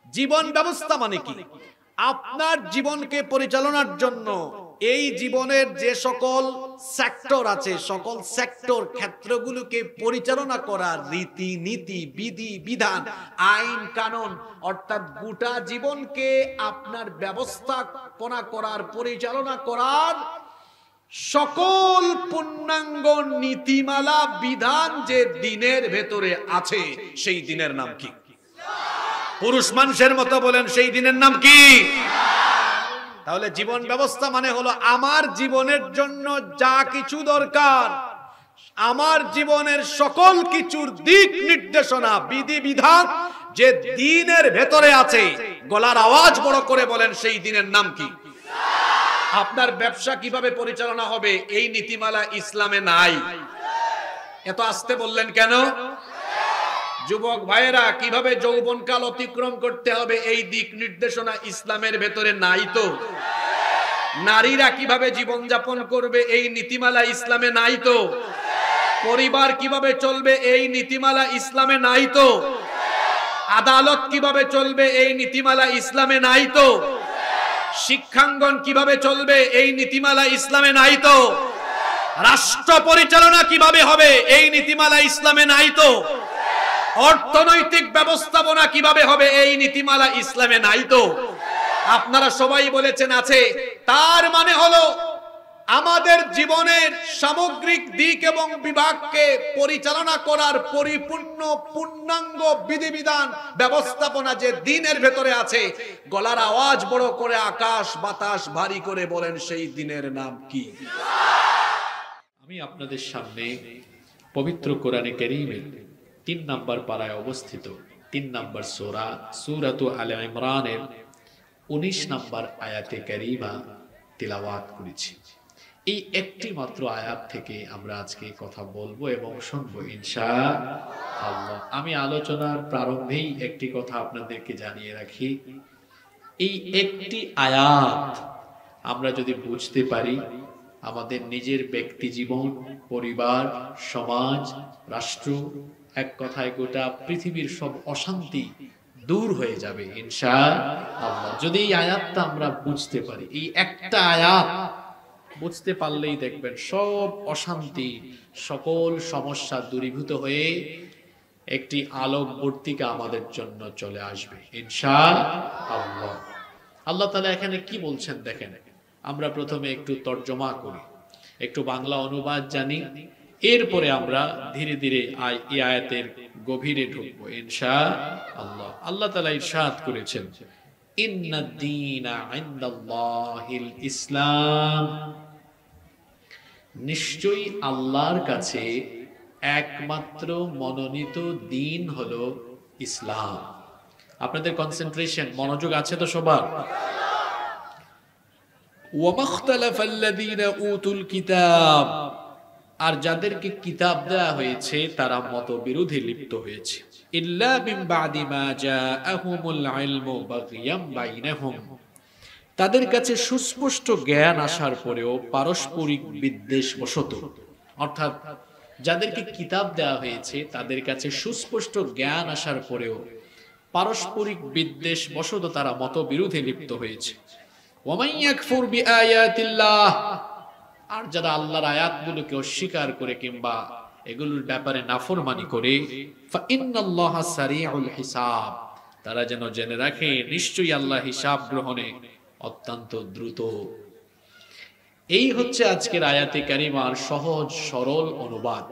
জীবন ব্যবস্থা মানে কি? আপনার জীবনকে পরিচালনার জন্য এই জীবনের যে সকল সেক্টর আছে, সকল সেক্টর ক্ষেত্রগুলোকে পরিচালনা করার রীতি নীতি বিধি বিধান আইন কানুন অর্থাৎ গোটা জীবনকে আপনার ব্যবস্থাপনা করার পরিচালনা করার সকল পূর্ণাঙ্গ নীতিমালা বিধান যে দিনের ভেতরে আছে সেই দিনের নাম কি? পুরুষ মানুষের মতো বলেন, সেই দিনের নাম কি? তাহলে জীবন ব্যবস্থা মানে হলো আমার জীবনের জন্য যা কিছু দরকার, আমার জীবনের সকল কিছুর দিক নির্দেশনা বিধি বিধান যে দিনের ভেতরে আছে। গলার আওয়াজ বড় করে বলেন, সেই দিনের নাম কি? আপনার ব্যবসা কিভাবে পরিচালনা হবে এই নীতিমালা ইসলামে নাই। এত আস্তে বললেন কেন? যুবক ভাইয়েরা কিভাবে যৌবনকাল অতিক্রম করতে হবে এই দিক নির্দেশনা ইসলামের ভেতরে নাই তো। নারীরা কিভাবে জীবন যাপন করবে এই নীতিমালা ইসলামে নাই তো। পরিবার কিভাবে চলবে এই নীতিমালা ইসলামে নাই তো। আদালত কিভাবে চলবে এই নীতিমালা ইসলামে নাই তো। শিক্ষাঙ্গন কিভাবে চলবে এই নীতিমালা ইসলামে নাই তো। রাষ্ট্র পরিচালনা কিভাবে হবে এই নীতিমালা ইসলামে নাই তো। অর্থনৈতিক ব্যবস্থাপনা কিভাবে হবে এই নীতিমালা ইসলামে নাই তো। আপনারা সবাই বলেছেন আছে। তার মানে হলো আমাদের জীবনের সামগ্রিক দিক এবং বিভাগকে পরিচালনা করার পরিপূর্ণ পূর্ণাঙ্গ বিধিবিধান ব্যবস্থাপনা যে দিনের ভেতরে আছে। গলার আওয়াজ বড় করে আকাশ বাতাস ভারী করে বলেন, সেই দিনের নাম কি? আমি আপনাদের সামনে পবিত্র কোরআনে কারীমের ৩ নম্বর পারায় অবস্থিত ৩ নম্বর সূরা সূরাতু আলে ইমরানের ১৯ নম্বর আয়াতে কারীমা তিলাওয়াত করেছি। এই একটি মাত্র আয়াত থেকে আমরা আজকে কথা বলবো এবং শুনবো ইনশাআল্লাহ। আমি আলোচনার প্রারম্ভেই একটি কথা আপনাদেরকে জানিয়ে রাখি, এই একটি আয়াত আমরা যদি বুঝতে পারি, আমাদের নিজের ব্যক্তি জীবন, পরিবার, সমাজ, রাষ্ট্র, এক কথায় গোটা পৃথিবীর সব অশান্তি দূর হয়ে যাবে ইনশাআল্লাহ। যদি এই আয়াতটা আমরা বুঝতে পারি, এই একটা আয়াত বুঝতে পারলেই দেখবেন সব অশান্তি, সকল সমস্যা দূরীভূত হয়ে একটি আলোকবর্তিকা আমাদের জন্য চলে আসবে ইনশাআল্লাহ। আল্লাহ তাআলা এখানে কি বলছেন দেখেন। আমরা প্রথমে একটু তর্জমা করি, একটু বাংলা অনুবাদ জানি, এরপরে আমরা ধীরে ধীরে এই আয়াতের গভীরে ঢুকবো ইনশাআল্লাহ। আল্লাহ তাআলা ইরশাদ করেছেন, ইন্নাদ দীনা ইনদাল্লাহিল ইসলাম, নিশ্চয়ই আল্লাহর কাছে একমাত্র মনোনীত দ্বীন হলো ইসলাম। আপনাদের কনসেন্ট্রেশন, মনোযোগ আছে তো সবার? ওয়ামাখতালাফাল্লাযীনা উতুল কিতাব, আর যাদেরকে কিতাব দেয়া হয়েছে তারা মতবিরোধে লিপ্ত হয়েছে। ইল্লা মিন বাদি মা জাআহুমুল ইলমু বাগিয়াম বাইনাহুম, তাদের কাছে সুস্পষ্ট জ্ঞান আসার পরেও পারস্পরিক বিদ্বেষ বশত, অর্থাৎ যাদেরকে কিতাব দেয়া হয়েছে তাদের কাছে সুস্পষ্ট জ্ঞান আসার পরেও পারস্পরিক বিদ্বেষ বশত তারা মতবিরোধে লিপ্ত হয়েছে। ওয়ামান ইয়াকফুর বিআয়াতিল্লাহ, আর যারা আল্লাহর আয়াতগুলোকে অস্বীকার করে কিংবা এগুলোর ব্যাপারে নাফরমানি করে, ফাইন্নাল্লাহা সারিউল হিসাব, তারা যেন জেনে রাখে নিশ্চয়ই আল্লাহ হিসাব গ্রহণে অত্যন্ত দ্রুত। এই হচ্ছে আজকের আয়াতে কারিমার সহজ সরল অনুবাদ।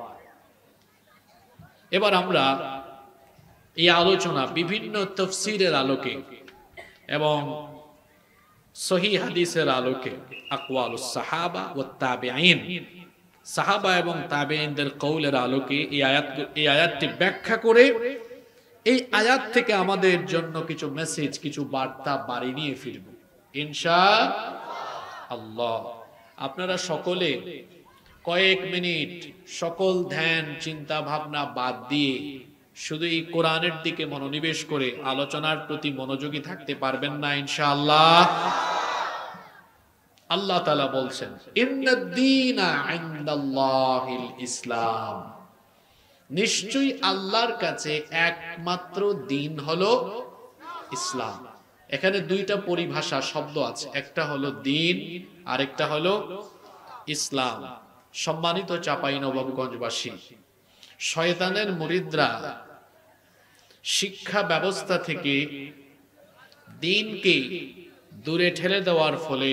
এবার আমরা এই আলোচনা বিভিন্ন তাফসীরের আলোকে এবং সহিহ হাদিসের আলোকে, আকওয়ালুস সাহাবা ওয়াত তাবিঈন, সাহাবা এবং তাবিঈনদের কওলের আলোকে এই আয়াতটি ব্যাখ্যা করে এই আয়াত থেকে আমাদের জন্য কিছু মেসেজ, কিছু বার্তা বাড়ি নিয়ে ফিরব ইনশাআল্লাহ। আপনারা সকলে কয়েক মিনিট সকল ধ্যান চিন্তা ভাবনা বাদ দিয়ে শুধু এই কোরআনের দিকে মনোনিবেশ করে আলোচনার প্রতি মনোযোগী থাকতে পারবেন না ইনশাআল্লাহ? আল্লাহ তাআলা বলছেন, ইন্নাদ দীনা ইনদাল্লাহিল ইসলাম, নিশ্চয়ই আল্লাহর কাছে একমাত্র দ্বীন হলো ইসলাম। এখানে দুইটা পরিভাষা শব্দ আছে, একটা হলো দিন আর একটা হলো ইসলাম। সম্মানিত চাঁপাইনবাবগঞ্জবাসী, শয়তানের মুরিদরা শিক্ষা ব্যবস্থা থেকে দিনকে দূরে ঠেলে দেওয়ার ফলে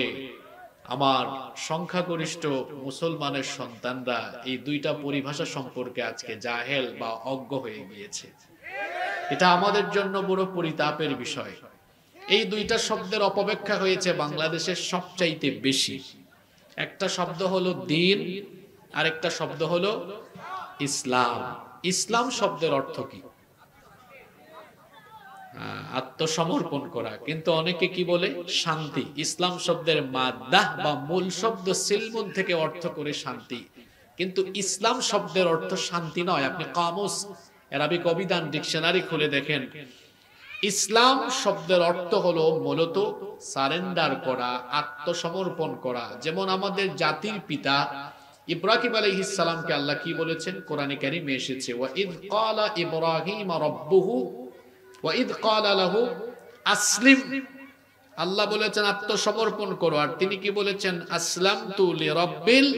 আমার সংখ্যাগরিষ্ঠ মুসলমানের সন্তানরা এই দুইটা পরিভাষা সম্পর্কে আজকে জাহেল বা অজ্ঞ হয়ে গিয়েছে। এটা আমাদের জন্য বড় পরিতাপের বিষয়। এই দুইটা শব্দের অপব্যাখ্যা হয়েছে বাংলাদেশের সবচাইতে বেশি। একটা শব্দ হলো দিন, আর একটা শব্দ হলো ইসলাম। ইসলাম শব্দের অর্থ কি? আত্মসমর্পণ করা। কিন্তু অনেকে কি বলে? শান্তি। ইসলাম শব্দের মাদ্দাহ বা মূল শব্দ সিলমুন থেকে অর্থ করে শান্তি, কিন্তু ইসলাম শব্দের অর্থ শান্তি নয়। আপনি কামুস আরবিক অভিধান ডিকশনারি খুলে দেখেন, ইসলাম শব্দের অর্থ হলো মূলত সারেন্ডার করা, আত্মসমর্পণ করা। যেমন আমাদের জাতির পিতা ইব্রাহিম আলাইহিস সালামকে আল্লাহ কি বলেছেন? কোরআনে কারীমে এসেছে, ওয়া ইয ক্বালা ইব্রাহিম রাব্বুহু ওয়া ইয ক্বালা লাহু আসলিম। আল্লাহ বলেছেন আত্মসমর্পণ করো, আর তিনি কি বলেছেন? আসলামতু লিরাব্বিল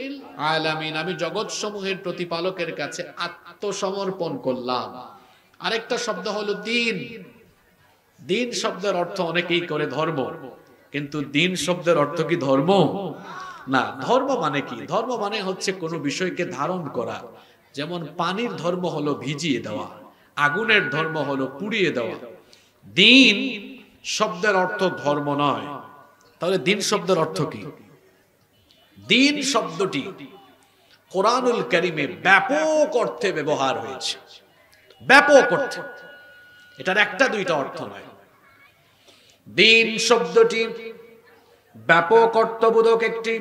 আলামিন, আমি জগৎ সমূহের প্রতিপালকের কাছে আত্মসমর্পণ করলাম। আরেকটা শব্দ হলো দিন। দিন শব্দের অর্থ অনেকেই করে ধর্ম, কিন্তু দিন শব্দের অর্থ কি ধর্ম? না। ধর্ম মানে কি? ধর্ম মানে হচ্ছে কোনো বিষয়কে ধারণ করা। যেমন পানির ধর্ম হলো ভিজিয়ে দেওয়া, আগুনের ধর্ম হলো পুড়িয়ে দেওয়া। দিন শব্দের অর্থ ধর্ম নয়। তাহলে দিন শব্দের অর্থ কি? দিন শব্দটি কোরআনুল কারীমে ব্যাপক অর্থে ব্যবহার হয়েছে, ব্যাপক অর্থে। এটার একটা দুইটা অর্থ নয়। দিন শব্দটি ব্যাপক অর্থবোধক একটি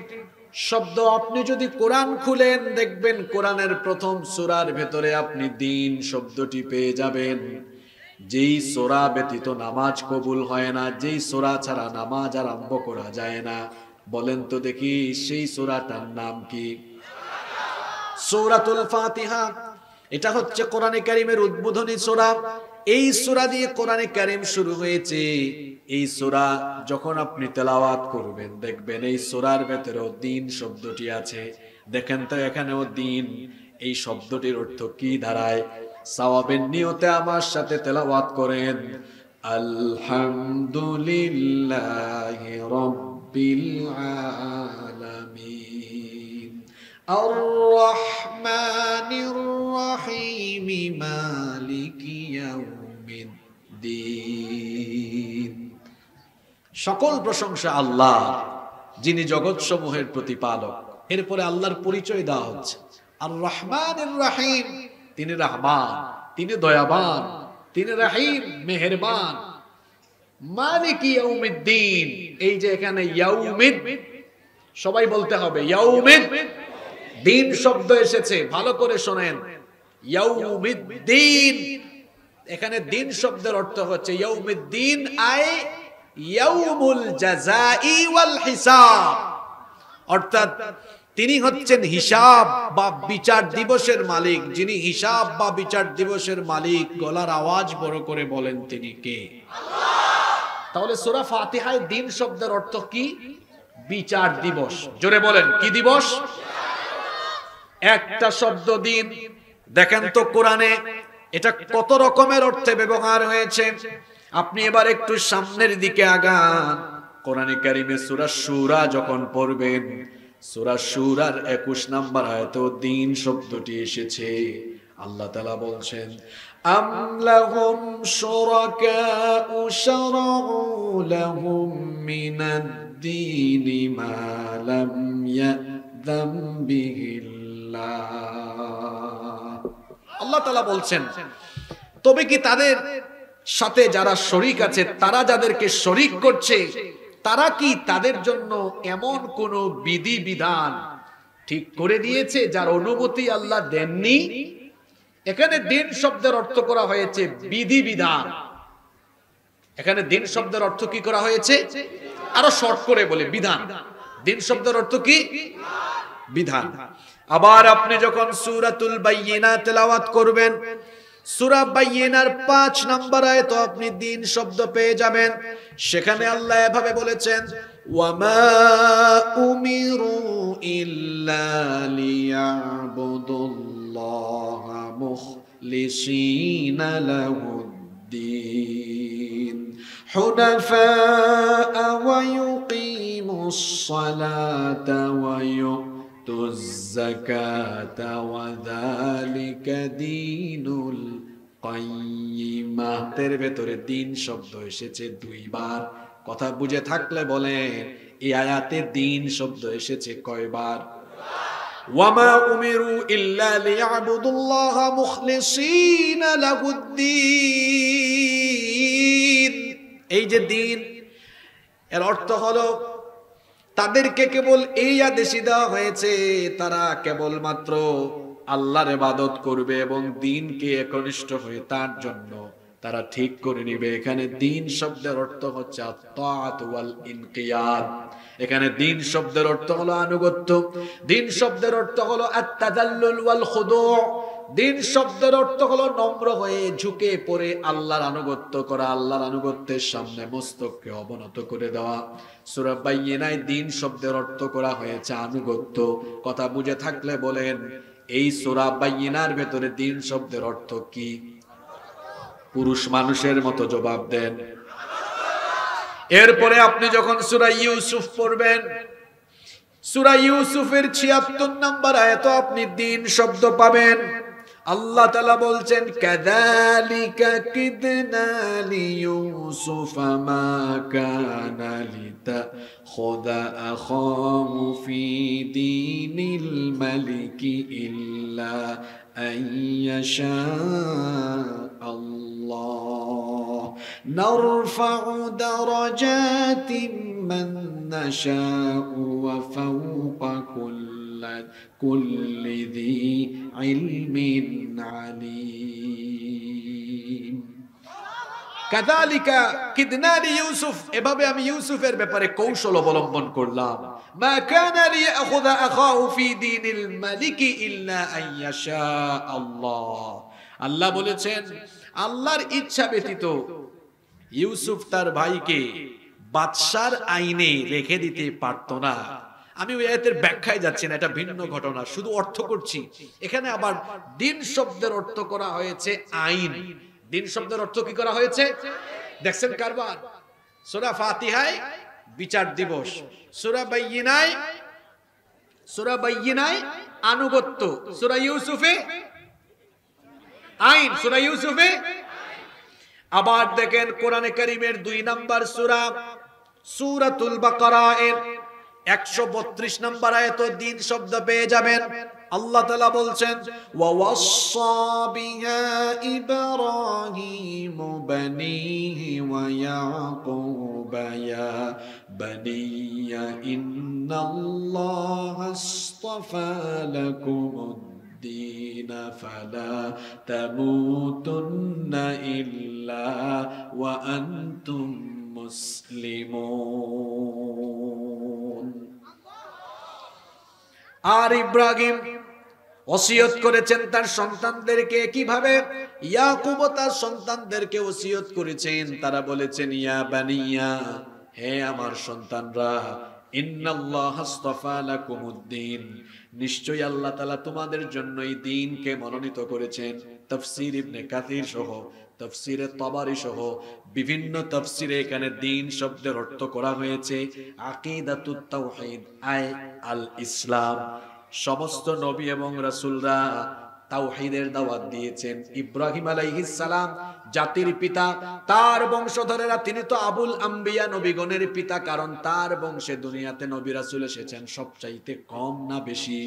শব্দ। আপনি যদি কোরআন খুলেন দেখবেন কোরআনের প্রথম সূরার ভেতরে আপনি দিন শব্দটি পেয়ে যাবেন। যেই সূরা ব্যতীত নামাজ কবুল হয় না, যেই সূরা ছাড়া নামাজ আরম্ভ করা যায় না, বলেন তো দেখি সেই সূরাটার নাম কি? সূরাতুল ফাতিহা। এটা হচ্ছে কোরআনে কারীমের উদ্বোধনী সূরা। এই সূরা দিয়ে কোরআনে কারীম শুরু হয়েছে। এই সূরা যখন আপনি তেলাওয়াত করবেন দেখবেন এই সূরার ভেতরেও দিন শব্দটি আছে। দেখেন তো এখানেও দিন, এই শব্দটির অর্থ কি দাঁড়ায়? সওয়াবের নিয়তে আমার সাথে তেলাওয়াত করেন, আলহামদুলিল্লাহি রাব্বিল আলামিন আর রহমানির রহিম মালিকি ইয়াউমিদ্দিন। সকল প্রশংসা আল্লাহ, যিনি জগৎ সমূহের প্রতিপালক। এরপরে আল্লাহর পরিচয় দেওয়া হচ্ছে, আর রহমানির রহিম, তিনি রহমান, তিনি দয়াবান, তিনি রহিম, মেহেরবান। মালিকি ইয়াউমিদ্দিন, এই যে এখানে ইয়াউমিদ, সবাই বলতে হবে ইয়াউমিদ। দিন শব্দ এসেছে, ভালো করে শোনেন, ইয়াউমিদ্দিন। এখানে দিন শব্দের অর্থ হচ্ছে ইয়াউমিদ্দিন আই ইয়াউমুল জাযাই ওয়াল হিসাব, অর্থাৎ তিনি হচ্ছেন হিসাব বা বিচার দিবসের মালিক। যিনি হিসাব বা বিচার দিবসের মালিক, গলার আওয়াজ বড় করে বলেন তিনি কে? তাহলে সূরা ফাতিহায় দিন শব্দের অর্থ কি? বিচার দিবস। জোরে বলেন, কি দিবস? একটা শব্দ দিন। দেখেন তো কোরআনে এটা কত রকমের অর্থে ব্যবহার হয়েছে। আপনি এবার একটু সামনের দিকে আগান। কোরআনে কারীমে সূরা শূরা যখন পড়বেন, সূরা শূরার 21 নম্বর আয়াতে দিন শব্দটি এসেছে। আল্লাহ তাআলা বলছেন, আম লাহুম শুরাকাউ শারাউ লাহুম মিনাদ দীনি মা লাম ইয়াযাম বিহিল্লাহ। আল্লাহ তাআলা বলছেন, তবে কি তাদের সাথে যারা শরীক আছে, তারা যাদেরকে শরীক করছে, তারা কি তাদের জন্য এমন কোন বিধি বিধান ঠিক করে দিয়েছে যার অনুমতি আল্লাহ দেননি? এখানে দিন শব্দের অর্থ করা হয়েছে বিধি বিধান। এখানে দিন শব্দের অর্থ কি করা হয়েছে? আরো শর্ট করে বলে বিধান। দিন শব্দের অর্থ কি? বিধান। আবার আপনি যখন সূরাতুল বাইয়িনা তেলাওয়াত করবেন, সূরা বাইয়িনার 5 নম্বর আয়াতে আপনি দিন শব্দ পেয়ে যাবেন। সেখানে আল্লাহ এভাবে বলেছেন, ওয়ামা উমিরু ইল্লা লিয়াবুদুল্লাহা মুখলিসিনা লাহুদ্দিন হুনাফা ওয়া ইউকিমুস সালাতা ওয়া তুজ যাকাতা ওয়া যালিকা দীনুল কাইয়্যিমা। এর ভেতরে দিন শব্দ এসেছে দুইবার। কথা বুঝে থাকলে বলেন এই আয়াতে দিন শব্দ এসেছে কয়বার? ওয়ামা উমিরু ইল্লা লিয়াবুদুল্লাহা মুখলিসিনা লাহুদ্দিন। এই যে দিন, এর অর্থ হলো তাদেরকে কেবল এই আদেশ দেওয়া হয়েছে তারা কেবলমাত্র আল্লাহর ইবাদত করবে এবং দ্বীনকে একনিষ্ঠ হয়ে তার জন্য তারা ঠিক করে নিবে। এখানে দ্বীন শব্দের অর্থ হচ্ছে আত-তাআত ওয়াল ইনকিয়াদ। এখানে দ্বীন শব্দের অর্থ হলো আনুগত্য, দ্বীন শব্দের অর্থ হলো আত-তাযাল্লুল ওয়াল খুদু', দ্বীন শব্দের অর্থ হলো নম্র হয়ে ঝুঁকে পড়ে আল্লাহর আনুগত্য করা, আল্লাহর আনুগত্যের সামনে মস্তককে অবনত করে দেওয়া। সূরা বাইয়িনায় দ্বীন শব্দের অর্থ করা হয়েছে আনুগত্য। কথা বুঝে থাকলে বলেন এই সূরা বাইয়িনার ভেতরে দ্বীন শব্দের অর্থ কি? পুরুষ মানুষের মতো জবাব দেন। এরপরে আপনি যখন সূরা ইউসুফ পড়বেন, সূরা ইউসুফের ৭৬ নম্বর আয়াতে আপনি দ্বীন শব্দ পাবেন। আল্লাহ তাআলা বলছেন, কাযালিকা কিদনা লিইউসুফা মা কানা লিতাখুযা আখাহু ফি দীনিল মালিকি ইল্লা আইয়াশা আল্লাহ নারফাউ দারাজাতিম মান নাশাউ ওয়া ফাওকা কুল্লি যী ইলমিন আলীম। কাযালিকা কিদনা লিইউসুফ, এভাবে আমি ইউসুফের ব্যাপারে কৌশল অবলম্বন করলাম। মা কানা লিয়াখুযা আখাহু ফি দীনিল মালিকি ইল্লা আইয়াশা আল্লাহ। আল্লাহ বলেছেন আল্লাহর ইচ্ছা ব্যতীত ইউসুফ তার ভাইকে বাদশার আইনে রেখে দিতে পারত না। আমি ওই আয়াতের ব্যাখ্যায় যাচ্ছি না, এটা ভিন্ন ঘটনা, শুধু অর্থ করছি। এখানে আবার দিন শব্দের অর্থ করা হয়েছে আইন। দিন শব্দের অর্থ কি করা হয়েছে দেখছেন কারবার? সূরা ফাতিহায় বিচার দিবস, সূরা বাইয়িনায় আনুগত্য, সূরা ইউসুফে আইন, সূরা ইউসুফে। আবার দেখেন কোরআনে কারীমের ২ নম্বর সূরা সূরাতুল বাকারা এর ১৩২ নম্বর আয়াতে দিন শব্দ পেয়ে যাবেন। আল্লাহ তাআলা বলছেন, ওয়া ওয়াসসা বিহা ইব্রাহিমু বানিহি ওয়া ইয়াকুব ইয়া বানিয়া ইন্নাল্লাহা আসতাফা লাকুমুদ্দীন ফালা তামুতুন্না ইল্লা ওয়া আনতুম মুসলিমুন। আর ইব্রাহিম ওসিয়ত করেছেন তার সন্তানদেরকে, কিভাবে? ইয়াকুব তার সন্তানদেরকে ওসিয়ত করেছেন, তারা বলেছেন ইয়া বানিয়া, হে আমার সন্তানরা, ইন্নাল্লাহা আসতাফা লাকুমুদ্দীন, নিশ্চয়ই আল্লাহ তাআলা তোমাদের জন্য এই দ্বীনকে মনোনীত করেছেন। তাফসীর ইবনে কাসির সহ তাফসীরে তাবারি সহ বিভিন্ন তাফসীরে এখানে দ্বীন শব্দের অর্থ করা হয়েছে আকীদাতুত তাওহীদ, আই আল ইসলাম। সমস্ত নবী এবং রাসূলরা তাওহীদের দাওয়াত দিয়েছেন। ইব্রাহিম আলাইহিস সালাম জাতির পিতা, তার বংশধরেরা তিনি তো আবুল আম্বিয়া, নবীগণের পিতা, কারণ তার বংশে দুনিয়াতে নবী রাসূল এসেছেন সবচাইতে কম না বেশি?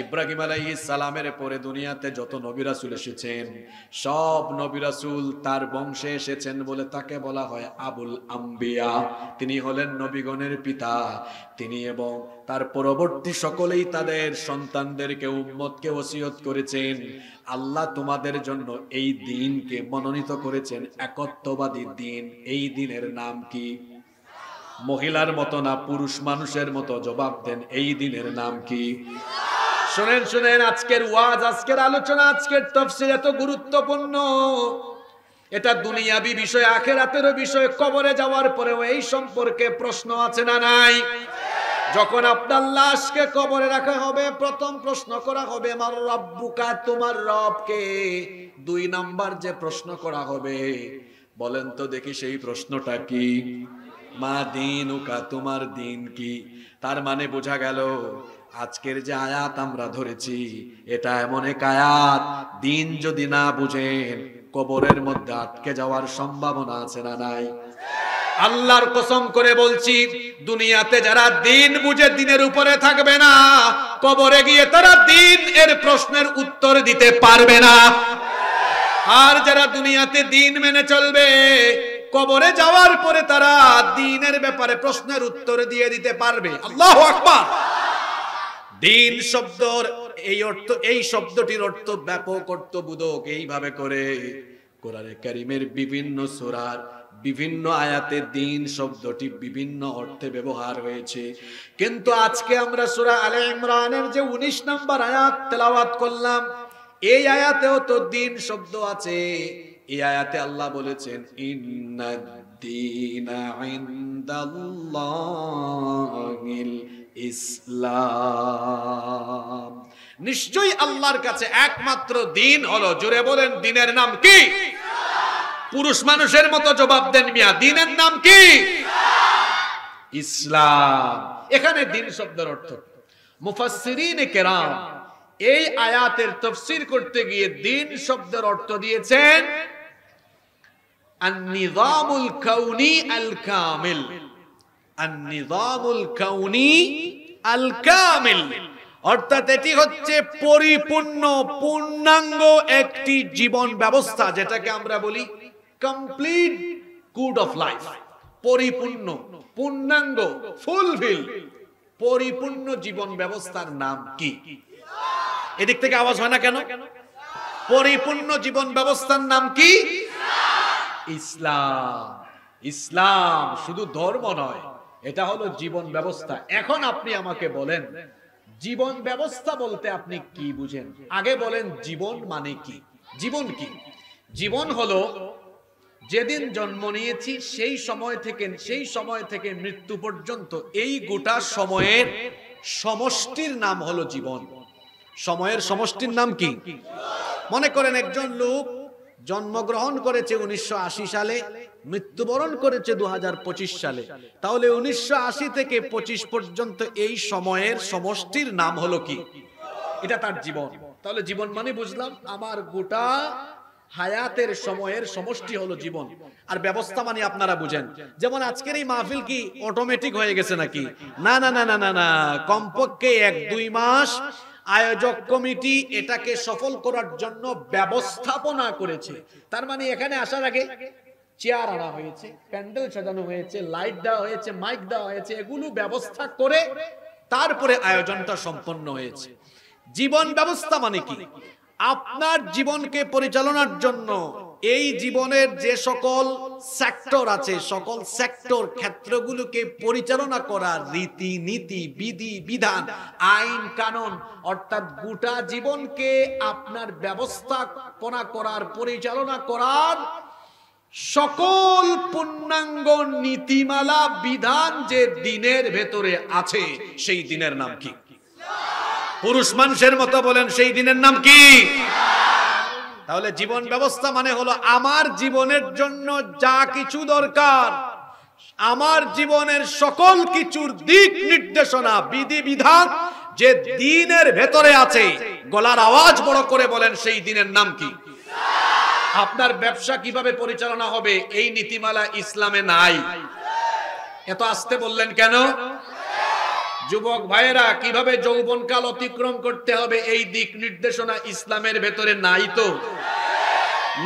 ইব্রাহিম আলাইহিস সালামের পরে দুনিয়াতে যত নবী রাসূল এসেছেন সব নবী রাসূল তার বংশে এসেছেন বলে তাকে বলা হয় আবুল আম্বিয়া। তিনি হলেন নবীগণের পিতা। তিনি এবং তার পরবর্তী সকলেই তাদের সন্তানদেরকে, উম্মতকে ওসিয়ত করেছেন, আল্লাহ তোমাদের জন্য এই দ্বীনকে মনোনীত করেছেন একত্ববাদী দ্বীন। এই দ্বীনের নাম কি? মহিলার মতো না পুরুষ মানুষের মতো জবাব দেন, এই দ্বীনের নাম কি? শুনেন শুনেন, আজকের ওয়াজ, আজকের আলোচনা, আজকের তাফসীর এত গুরুত্বপূর্ণ। এটা দুনিয়াবি বিষয়, আখিরাতেরও বিষয়। কবরে যাওয়ার পরেও এই সম্পর্কে প্রশ্ন আছে না নাই? যখন আপনার লাশকে কবরে রাখা হবে, প্রথম প্রশ্ন করা হবে মার রাব্বুকা, তোমার রব কে? 2 নাম্বার যে প্রশ্ন করা হবে, বলেন তো দেখি সেই প্রশ্নটা কি? মা দীনুকা, তোমার দিন কি? তার মানে বোঝা গেল আজকের যে আয়াত আমরা ধরেছি এটা এমন এক আয়াত, দিন যদি না বুঝেন কবরের মধ্যে আটকে যাওয়ার সম্ভাবনা আছে না নাই? আল্লাহর কসম করে বলছি, দুনিয়াতে যারা দিন বুঝে দিনের উপরে থাকবে না, কবরে গিয়ে তারা দিন এর প্রশ্নের উত্তর দিতে পারবে না। আর যারা দুনিয়াতে দিন মেনে চলবে, কবরে যাওয়ার পরে তারা দিনের ব্যাপারে প্রশ্নের উত্তর দিয়ে দিতে পারবে। আল্লাহু আকবার। দিন শব্দর এই অর্থ, এই শব্দটির অর্থ ব্যাপক অর্থবোধক। এইভাবে করে কোরআনে কারীমের বিভিন্ন সূরার বিভিন্ন আয়াতে দিন শব্দটি বিভিন্ন অর্থে ব্যবহার হয়েছে। কিন্তু আজকে আমরা সূরা আলে ইমরানের যে 19 নম্বর আয়াত তেলাওয়াত করলাম, এই আয়াতেও তো দিন শব্দ আছে। এই আয়াতে আল্লাহ বলেছেন ইন্নাদ-দীনা ইনদাল্লাহিল ইসলাম, নিশ্চয়ই আল্লাহর কাছে একমাত্র দিন হলো, জোরে বলেন দিনের নাম কি? পুরুষ মানুষের মতো জবাব দেন মিয়া, দিনের নাম কি? ইসলাম। এখানে দিন শব্দের অর্থ, মুফাসসিরিনে কেরাম এই আয়াতের তাফসীর করতে গিয়ে দিন শব্দের অর্থ দিয়েছেন আন-নিযামুল কাউনি আল কামিল। আন-নিযামুল কাউনি আল কামিল অর্থাৎ এটি হচ্ছে পরিপূর্ণ, পূর্ণাঙ্গ একটি জীবন ব্যবস্থা, যেটাকে আমরা বলি কমপ্লিট কোড অফ লাইফ। পরিপূর্ণ, পূর্ণাঙ্গ, ফুলফিল, পরিপূর্ণ জীবন ব্যবস্থার নাম কি? এদিক থেকে আওয়াজ হয় না কেন? পরিপূর্ণ জীবন ব্যবস্থার নাম কি? ইসলাম। ইসলাম শুধু ধর্ম নয়, এটা হলো জীবন ব্যবস্থা। এখন আপনি আমাকে বলেন, জীবন ব্যবস্থা বলতে আপনি কি বুঝেন? আগে বলেন জীবন মানে কি? জীবন কি? জীবন হলো যেদিন জন্ম নিয়েছি সেই সময় থেকে মৃত্যু পর্যন্ত এই গোটা সময়ের সমষ্টির নাম হলো জীবন। সময়ের সমষ্টির নাম কি? মনে করেন একজন লোক জন্মগ্রহণ করেছে 1980 সালে, মৃত্যুবরণ করেছে 2025 সালে, তাহলে 1980 থেকে 25 পর্যন্ত এই সময়ের সমষ্টির নাম হলো কি? এটা তার জীবন। তাহলে জীবন মানে বুঝলাম আমার গোটা হায়াতের সময়ের সমষ্টি হলো জীবন। আর ব্যবস্থা মানে আপনারা বুঝেন, যেমন আজকের এই মাহফিল কি অটোমেটিক হয়ে গেছে নাকি? না না না না না না, কমপক্ষে 1-2 মাস আয়োজক কমিটি এটাকে সফল করার জন্য ব্যবস্থাপনা করেছে। তার মানে এখানে আসার আগে চেয়ার আনা হয়েছে, প্যান্ডেল সাজানো হয়েছে, লাইট দেওয়া হয়েছে, মাইক দেওয়া হয়েছে, এগুলো ব্যবস্থা করে তারপরে আয়োজনটা সম্পন্ন হয়েছে। জীবন ব্যবস্থা মানে কি? আপনার জীবনকে পরিচালনার জন্য এই জীবনের যে সকল সেক্টর আছে, সকল সেক্টর ক্ষেত্রগুলোকে পরিচালনা করার রীতি নীতি, বিধি বিধান, আইন কানুন, অর্থাৎ গোটা জীবনকে আপনার ব্যবস্থাপনা করার, পরিচালনা করার সকল পূর্ণাঙ্গ নীতিমালা বিধান যে দিনের ভেতরে আছে, সেই দিনের নাম কি? পুরুষ মানুষের মতো বলেন, সেই দিনের নাম কি? তাহলে জীবন ব্যবস্থা মানে হলো আমার জীবনের জন্য যা কিছু দরকার, আমার জীবনের সকল কিছুর দিক নির্দেশনা, বিধি বিধান যে দিনের ভেতরে আছে। গলার আওয়াজ বড় করে বলেন, সেই দিনের নাম কি? আপনার ব্যবসা কিভাবে পরিচালনা হবে, এই নীতিমালা ইসলামে নাই। এত আস্তে বললেন কেন? যুবক ভাইয়েরা কিভাবে যৌবনকাল অতিক্রম করতে হবে, এই দিক নির্দেশনা ইসলামের ভেতরে নাই তো।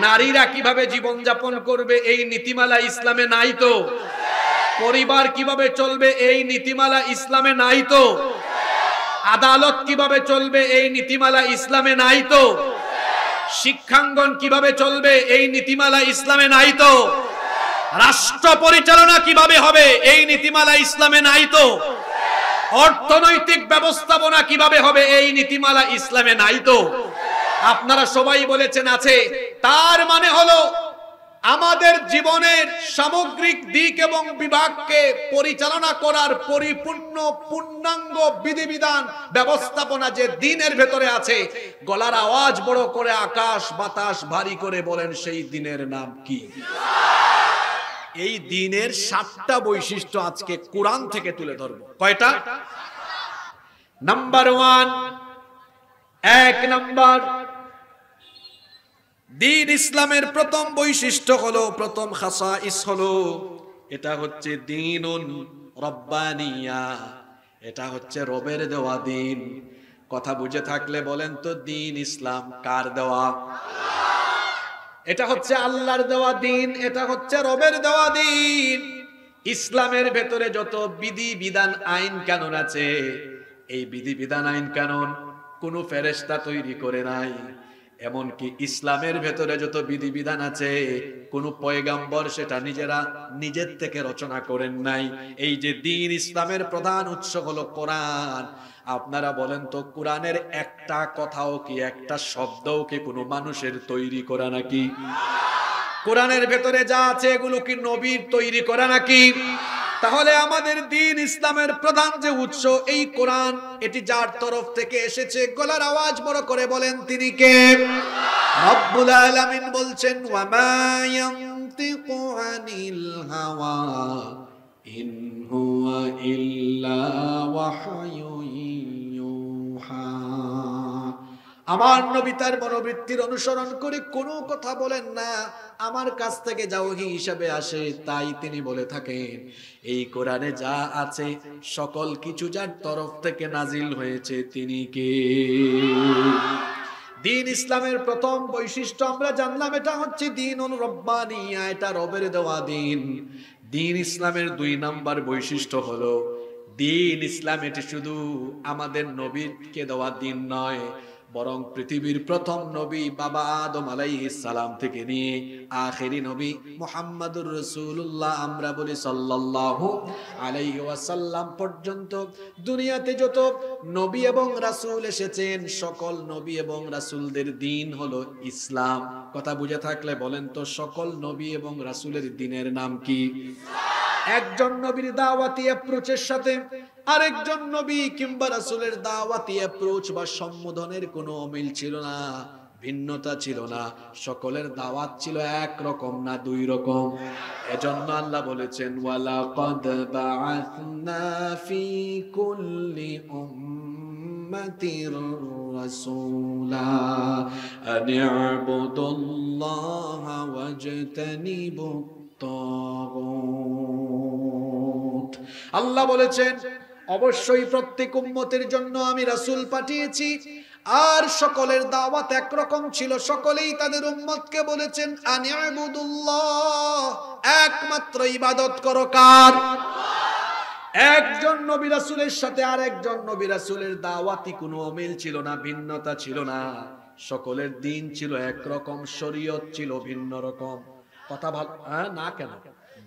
নারীরা কিভাবে জীবন যাপন করবে, এই নীতিমালা ইসলামে নাই তো। পরিবার কিভাবে চলবে, এই নীতিমালা ইসলামে নাই তো। আদালত কিভাবে চলবে, এই নীতিমালা ইসলামে নাই তো। শিক্ষাঙ্গন কিভাবে চলবে, এই নীতিমালা ইসলামে নাই তো। রাষ্ট্র পরিচালনা কিভাবে হবে, এই নীতিমালা ইসলামে নাই তো। অর্থনৈতিক ব্যবস্থাপনা কিভাবে হবে এই নীতিমালা ইসলামে নাই তো। আপনারা সবাই বলেছেন আছে, তার মানে হলো আমাদের জীবনের সামগ্রিক দিক এবং বিভাগকে পরিচালনা করার পরিপূর্ণ পূর্ণাঙ্গ বিধিবিধান ব্যবস্থাপনা যে দ্বীনের ভেতরে আছে। গলার আওয়াজ বড় করে আকাশ বাতাস ভারী করে বলেন, সেই দ্বীনের নাম কি? এই দ্বীনের 7টা বৈশিষ্ট্য আজকে কোরআন থেকে তুলে ধরব। কয়টা? নাম্বার 1, 1 নাম্বার, দ্বীন ইসলামের প্রথম বৈশিষ্ট্য হলো, প্রথম খাসাইস হলো, এটা হচ্ছে দ্বীনুন রব্বানিয়া, এটা হচ্ছে রবের দেওয়া দ্বীন। কথা বুঝে থাকলে বলেন তো, দ্বীন ইসলাম কার দেওয়া? এটা হচ্ছে আল্লাহর দেওয়া দ্বীন, এটা হচ্ছে রবের দেওয়া দ্বীন। ইসলামের ভেতরে যত বিধি বিধান আইন কানুন আছে, এই বিধি বিধান আইন কানুন কোন ফেরেশতা তৈরি করে নাই। এমনকি ইসলামের ভেতরে যত বিধিবিধান আছে, কোন পয়গাম্বর সেটা নিজের থেকে রচনা করেন নাই। এই যে দ্বীন ইসলামের প্রধান উৎস হলো কোরআন। আপনারা বলেন তো, কোরআনের একটা কথাও কি, একটা শব্দও কি কোনো মানুষের তৈরি করা নাকি? কোরআনের ভেতরে যা আছে এগুলো কি নবীর তৈরি করা নাকি? তাহলে আমাদের দ্বীন ইসলামের প্রধান যে উৎস এই কোরআন, এটি যার তরফ থেকে এসেছে, গলার আওয়াজ বড় করে বলেন তিনি কে? রব্বুল আলামিন বলছেন, ওয়া মা ইয়ানতিকু আনিল হাওয়া ইন হুয়া ইল্লা ওয়াহয়ুন ইউহা। আমার নবী তার মনোবৃত্তির অনুসরণ করে কোনো কথা বলেন না, আমার কাছ থেকে যা ওহী হিসাবে আসে তাই তিনি বলে থাকেন। এই কোরআনে যা আছে সকল কিছু যার তরফ থেকে নাজিল হয়েছে তিনি কে? দ্বীন ইসলামের প্রথম বৈশিষ্ট্য আমরা জানলাম, এটা হচ্ছে দ্বীনুন রব্বানিয়া, এটা রবের দেওয়া দ্বীন। দ্বীন ইসলামের 2 নাম্বার বৈশিষ্ট্য হলো, দ্বীন ইসলাম এটি শুধু আমাদের নবীকে দেওয়া দ্বীন নয়, বরং পৃথিবীর প্রথম নবী বাবা আদম আলাইহিস সালাম থেকে নিয়ে আখেরি নবী মুহাম্মাদুর রাসূলুল্লাহ, আমরা বলি সাল্লাল্লাহু আলাইহি ওয়াসাল্লাম পর্যন্ত দুনিয়াতে যত নবী এবং রাসূল এসেছেন, সকল নবী এবং রাসূলদের দ্বীন হলো ইসলাম। কথা বুঝে থাকলে বলেন তো, সকল নবী এবং রাসূলের দ্বীনের নাম কি? একজন নবীর দাওয়াতি অ্যাপ্রোচের সাথে আরেকজন নবী কিংবা রাসূলের দাওয়াতি অ্যাপ্রোচ বা সম্বোধনের কোনো অমিল ছিল না, ভিন্নতা ছিল না। সকলের দাওয়াত ছিল এক রকম, না 2 রকম। এজন্য আল্লাহ বলেছেন, ওয়ালাকাদ বাআসনা ফি কুল্লি উম্মাতির রাসূলা আন ইবুদুল্লাহা ওয়াজতানিবুত তাগুত। আল্লাহ বলেছেন, অবশ্যই প্রত্যেক উম্মতের জন্য আমি রাসূল পাঠিয়েছি, আর সকলের দাওয়াত একরকম ছিল। সকলেই তাদের উম্মতকে বলেছেন, আনি ইবুদুল্লাহ, একমাত্র ইবাদত করো কার? একজন নবী রাসূলের সাথে আরেকজন নবী রাসূলের দাওয়াতি কোনো অমিল ছিল না, ভিন্নতা ছিল না। সকলের দ্বীন ছিল একরকম, শরীয়ত ছিল ভিন্ন রকম। কথা ভালো না কেন?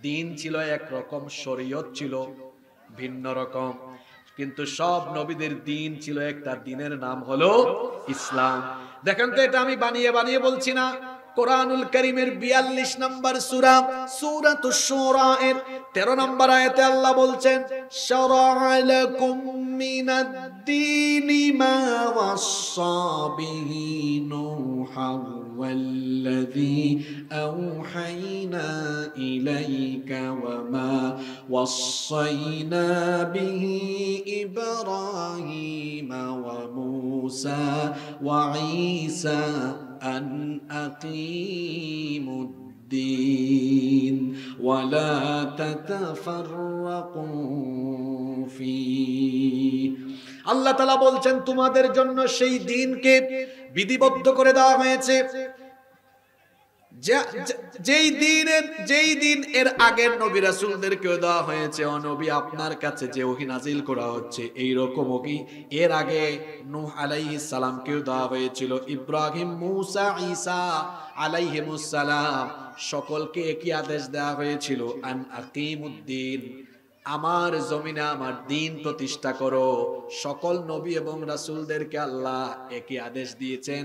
দ্বীন ছিল একরকম, শরীয়ত ছিল ভিন্ন রকম, কিন্তু সব নবীদের দ্বীন ছিল একটা, দ্বীনের নাম হলো ইসলাম। দেখেন তো, এটা আমি বানিয়ে বানিয়ে বলছি না। কোরআনুল কারীমের 42 নম্বর সূরা, সূরাতুশ শুরা এর 13 নম্বর আয়াতে আল্লাহ বলছেন, শারা'a লাকুম মিনাদ-দীনি মা ওয়াসসা বিহি নূহা ওয়াল্লাযী আওহাইনা ইলাইকা ওয়া মা ওয়াসাইনা বিহি ইব্রাহিমা ওয়া মূসা ওয়া ঈসা أن أقيموا الدين ولا تتفرقوا فيه। আল্লাহ তাআলা বলছেন, তোমাদের জন্য সেই দ্বীনকে বিধিবদ্ধ করে দেওয়া হয়েছে, যেই দিন এর আগের নবী রাসূলদেরকেও দেওয়া হয়েছে। ও নবী, আপনার কাছে যে ওহী নাজিল করা হচ্ছে, এই রকম ওহী এর আগে নূহ আলাইহিস সালামকেও দেওয়া হয়েছিল, ইব্রাহিম, মূসা, ঈসা আলাইহিমুস সালাম সকলকে একই আদেশ দেওয়া হয়েছিল, আন আকিমুদ্দিন, আমার জমিনে আমার দিন প্রতিষ্ঠা করো। সকল নবী এবং রাসূলদেরকে আল্লাহ একই আদেশ দিয়েছেন,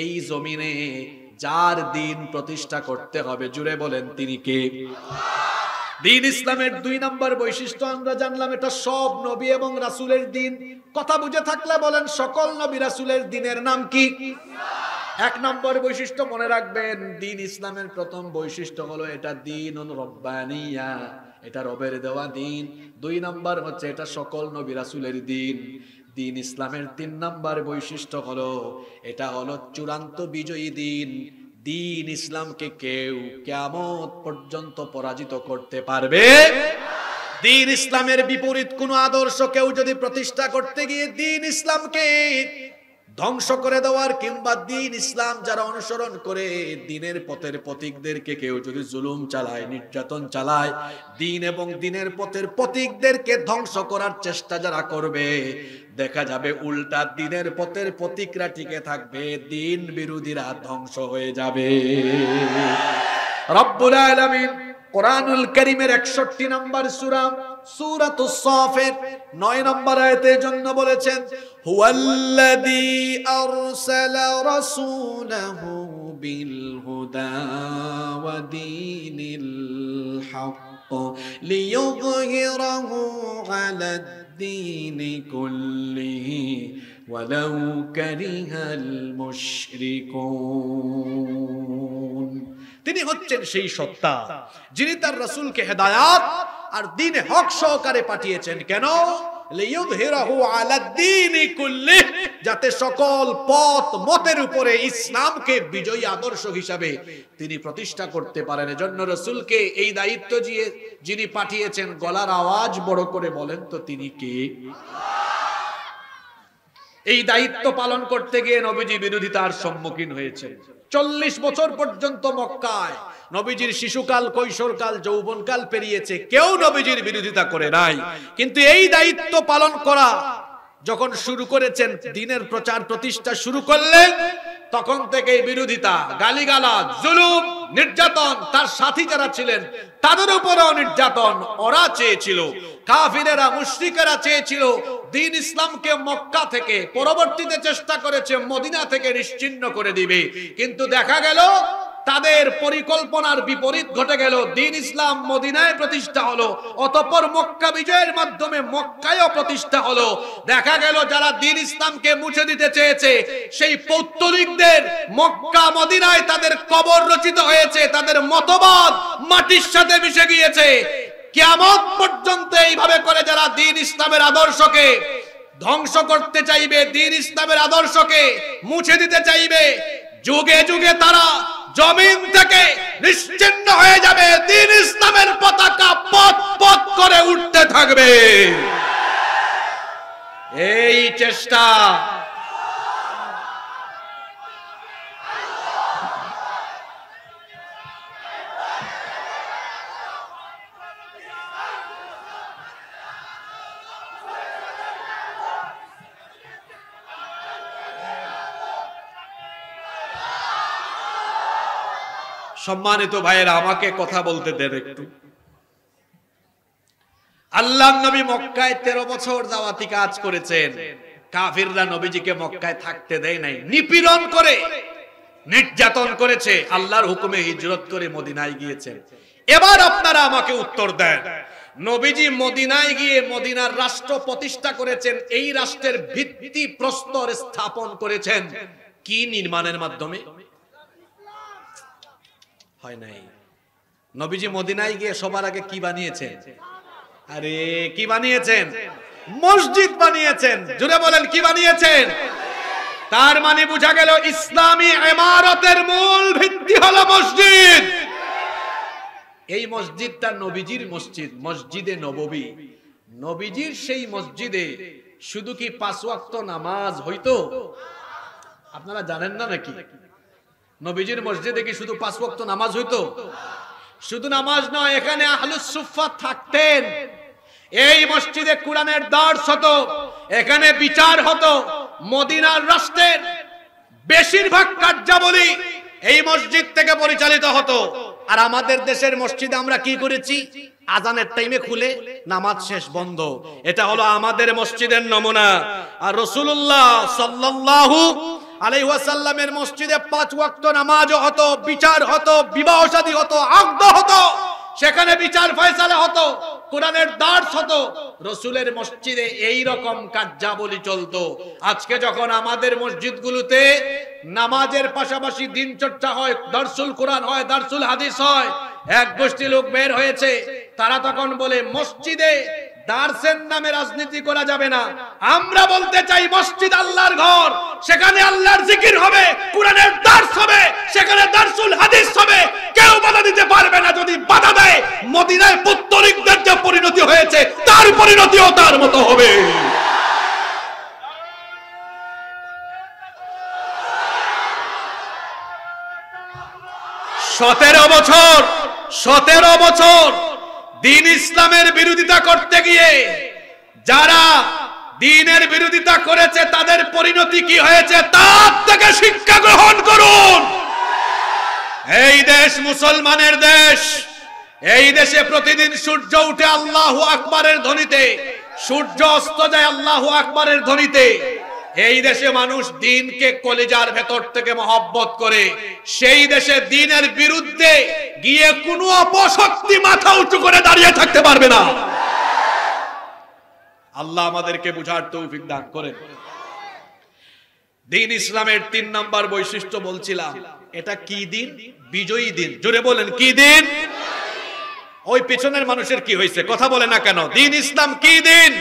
এই জমিনে যার দিন প্রতিষ্ঠা করতে হবে, জুড়ে বলেন তিনি কে? দিন ইসলামের 2 নম্বর বৈশিষ্ট্য আমরা জানলাম, এটা সব নবী এবং রাসূলের দিন। কথা বুঝে থাকলে বলেন, সকল নবী রাসূলের দিনের নাম কি? 1 নম্বর বৈশিষ্ট্য মনে রাখবেন, দিন ইসলামের প্রথম বৈশিষ্ট্য হলো এটা দীনুন রব্বানিয়া, এটা রবের দেওয়া দিন। 2 নম্বর হচ্ছে এটা সকল নবী রাসূলের দিন। দিন ইসলামের 3 নম্বর বৈশিষ্ট্য হলো এটা হলো চূড়ান্ত বিজয়ী দিন। দিন ইসলামকে কেউ কিয়ামত পর্যন্ত পরাজিত করতে পারবে। দিন ইসলামের বিপরীত কোন আদর্শ কেউ যদি প্রতিষ্ঠা করতে গিয়ে দিন ইসলামকে ধ্বংস করে দেওয়ার, কিংবা দিন ইসলাম যারা অনুসরণ করে দিনের পথের প্রতীকদেরকে কেউ যদি জুলুম চালায়, নির্যাতন চালায়, দিন এবং দিনের পথের প্রতীকদেরকে ধ্বংস করার চেষ্টা যারা করবে, দেখা যাবে উল্টা দিনের পথের প্রতীকরা টিকে থাকবে, দিন বিরোধীরা ধ্বংস হয়ে যাবে। রব্বুল আলামিন কোরআনুল কারীমের 61 নম্বর সূরা সূরাতুস সাফের 9 নম্বর আয়াতের জন্য বলেছেন, হুয়াল্লাযী আরসালা রাসূলাহু বিল হুদা ওয়া দীনিল হক লিইয়ুযহিরাহু আলাদ দীনি কুল্লিহি ওয়ালাউ কারিহাল মুশরিকুন। তিনি হচ্ছেন সেই সত্তা যিনি তার রাসূলকে হেদায়াত আর দ্বীনে হক সহকারে পাঠিয়েছেন। কেন? লিইয়ুযহিরাহু আলাদ দীনি কুল্লিহি, যাতে সকল পথ মতের উপরে ইসলামকে বিজয়ী আদর্শ হিসাবে তিনি প্রতিষ্ঠা করতে পারেন। এজন্য রাসূলকে এই দায়িত্ব যিনি পাঠিয়েছেন, গলার আওয়াজ বড় করে বলেন তো তিনি কে? এই দায়িত্ব পালন করতে গিয়ে নবীজি বিরোধিতার সম্মুখীন হয়েছে। 40 বছর পর্যন্ত মক্কায় নবীজির শিশুকাল, কৈশোরকাল, যৌবনকাল পেরিয়েছে, কেউ নবীজির বিরোধিতা করে নাই। কিন্তু এই দায়িত্ব পালন করা যখন শুরু করেছেন, দ্বীনের প্রচার প্রতিষ্ঠা শুরু করলেন, তখন থেকেই বিরোধিতা, গালিগালাজ, জুলুম, নির্যাতন, তার সাথী যারা ছিলেন তাদের উপরেও নির্যাতন ওরা চেয়েছিল। কাফিরেরা, মুশরিকেরা চেয়েছিল দ্বীন ইসলামকে মক্কা থেকে, পরবর্তীতে চেষ্টা করেছে মদিনা থেকে নিশ্চিহ্ন করে দিবে, কিন্তু দেখা গেল তাদের পরিকল্পনার বিপরীত ঘটে গেল। দ্বীন ইসলাম মদিনায় প্রতিষ্ঠা হলো, অতঃপর মক্কা বিজয়ের মাধ্যমে মক্কায়ও প্রতিষ্ঠা হলো। দেখা গেল যারা দ্বীন ইসলামকে মুছে দিতে চেয়েছে, সেই পৌত্তলিকদের মক্কা মদিনায় তাদের কবর রচিত হয়েছে, তাদের মতবাদ মাটির সাথে মিশে গিয়েছে। কিয়ামত পর্যন্ত এইভাবে করে যারা দ্বীন ইসলামের আদর্শকে ধ্বংস করতে চাইবে, দ্বীন ইসলামের আদর্শকে মুছে দিতে চাইবে, যুগে যুগে তারা জমিন থেকে নিশ্চিহ্ন হয়ে যাবে, দ্বীন ইসলামের পতাকা পথ পথ করে উঠতে থাকবে। এই চেষ্টা সম্মানিত ভাইয়েরা, আমাকে কথা বলতে দেন একটু। আল্লাহর নবী মক্কায় 13 বছর দাওয়াতি কাজ করেছেন। কাফিররা নবীজিকে মক্কায় থাকতে দেয় নাই, নিপীড়ন করে, নির্যাতন করেছে। আল্লাহর হুকুমে হিজরত করে মদিনায় গিয়েছেন। এবার আপনারা আমাকে উত্তর দেন, নবীজি মদিনায় গিয়ে মদিনার রাষ্ট্র প্রতিষ্ঠা করেছেন, এই রাষ্ট্রের ভিত্তি প্রস্তর স্থাপন করেছেন কি নির্মাণের মাধ্যমে? হয় নাই। নবীজি মদিনায় গিয়ে সবার আগে কি বানিয়েছেন? আরে কি বানিয়েছেন? মসজিদ বানিয়েছেন। জোরে বলেন, কি বানিয়েছেন? তার মানে বোঝা গেল ইসলামী ইমারতের মূল ভিত্তি হলো মসজিদ। এই মসজিদটা নবীজির মসজিদ, মসজিদে নববী। নবীজির সেই মসজিদে শুধু কি 5 ওয়াক্ত নামাজ হইতো? আপনারা জানেন না নাকি? নবীজির মসজিদে কি শুধু 5 ওয়াক্ত নামাজ হইতো? শুধু নামাজ নয়, এখানে আহলুস সুফফা থাকতেন। এই মসজিদে কোরআনের দর্স হতো, এখানে বিচার হতো। মদিনার রাষ্ট্রের বেশিরভাগ কার্যাবলী এই মসজিদ থেকে পরিচালিত হতো। আর আমাদের দেশের মসজিদে আমরা কি করেছি? আজানের টাইমে খুলে নামাজ শেষ বন্ধ। এটা হলো আমাদের মসজিদের নমুনা। আর রাসূলুল্লাহ সাল্লাল্লাহু আলাইহি ওয়াসাল্লামের মসজিদে 5 ওয়াক্ত নামাজও হতো, বিচার হতো, বিবাহ শাদী হতো, আকদ হতো, সেখানে বিচার ফয়সালা হতো, কোরআনের দার্স হতো। রাসূলের মসজিদে এই রকম কার্যাবলী চলতো। আজকে যখন আমাদের মসজিদগুলোতে নামাজের পাশাপাশি দিন চর্চা হয়, দারসুল কোরআন হয়, দারসুল হাদিস হয়, এক গোষ্ঠী লোক বের হয়েছে, তারা তখন বলে মসজিদে দার্সের নামে রাজনীতি করা যাবে না। আমরা বলতে চাই মসজিদ আল্লাহর ঘর, সেখানে আল্লাহর জিকির হবে, কোরআনের দার্স হবে, সেখানে দারসুল হাদিস হবে। কেউ বাধা দিতে পারবে না। যদি বাধা দেয়, মদিনায় পুত্তলিকদের যে পরিণতি হয়েছে তার পরিণতিও তার মতো হবে। সতেরো বছর দিন ইসলামের বিরোধিতা করতে গিয়ে যারা দ্বীনের বিরোধিতা করেছে তাদের পরিণতি কি হয়েছে তার থেকে শিক্ষা গ্রহণ করুন। এই দেশ মুসলমানের দেশ। এই দেশে প্রতিদিন সূর্য উঠে আল্লাহু আকবারের ধ্বনিতে, সূর্য অস্ত যায় আল্লাহু আকবারের ধ্বনিতে। এই দেশে মানুষ দ্বীনকে কলিজার ভেতর থেকে মহব্বত করে। সেই দেশে দ্বীনের বিরুদ্ধে গিয়ে কোনো অপশক্তি মাথা উঁচু করে দাঁড়িয়ে থাকতে পারবে না। আল্লাহ আমাদেরকে বুঝার তৌফিক দান করেন। দ্বীন ইসলামের 3 নাম্বার বৈশিষ্ট্য বলছিলাম। এটা কি দিন? বিজয়ী দিন। জোরে বলেন, কি দিন? ওই পেছনের মানুষের কি হয়েছে? কথা বলে না কেন? দ্বীন ইসলাম কি দিন?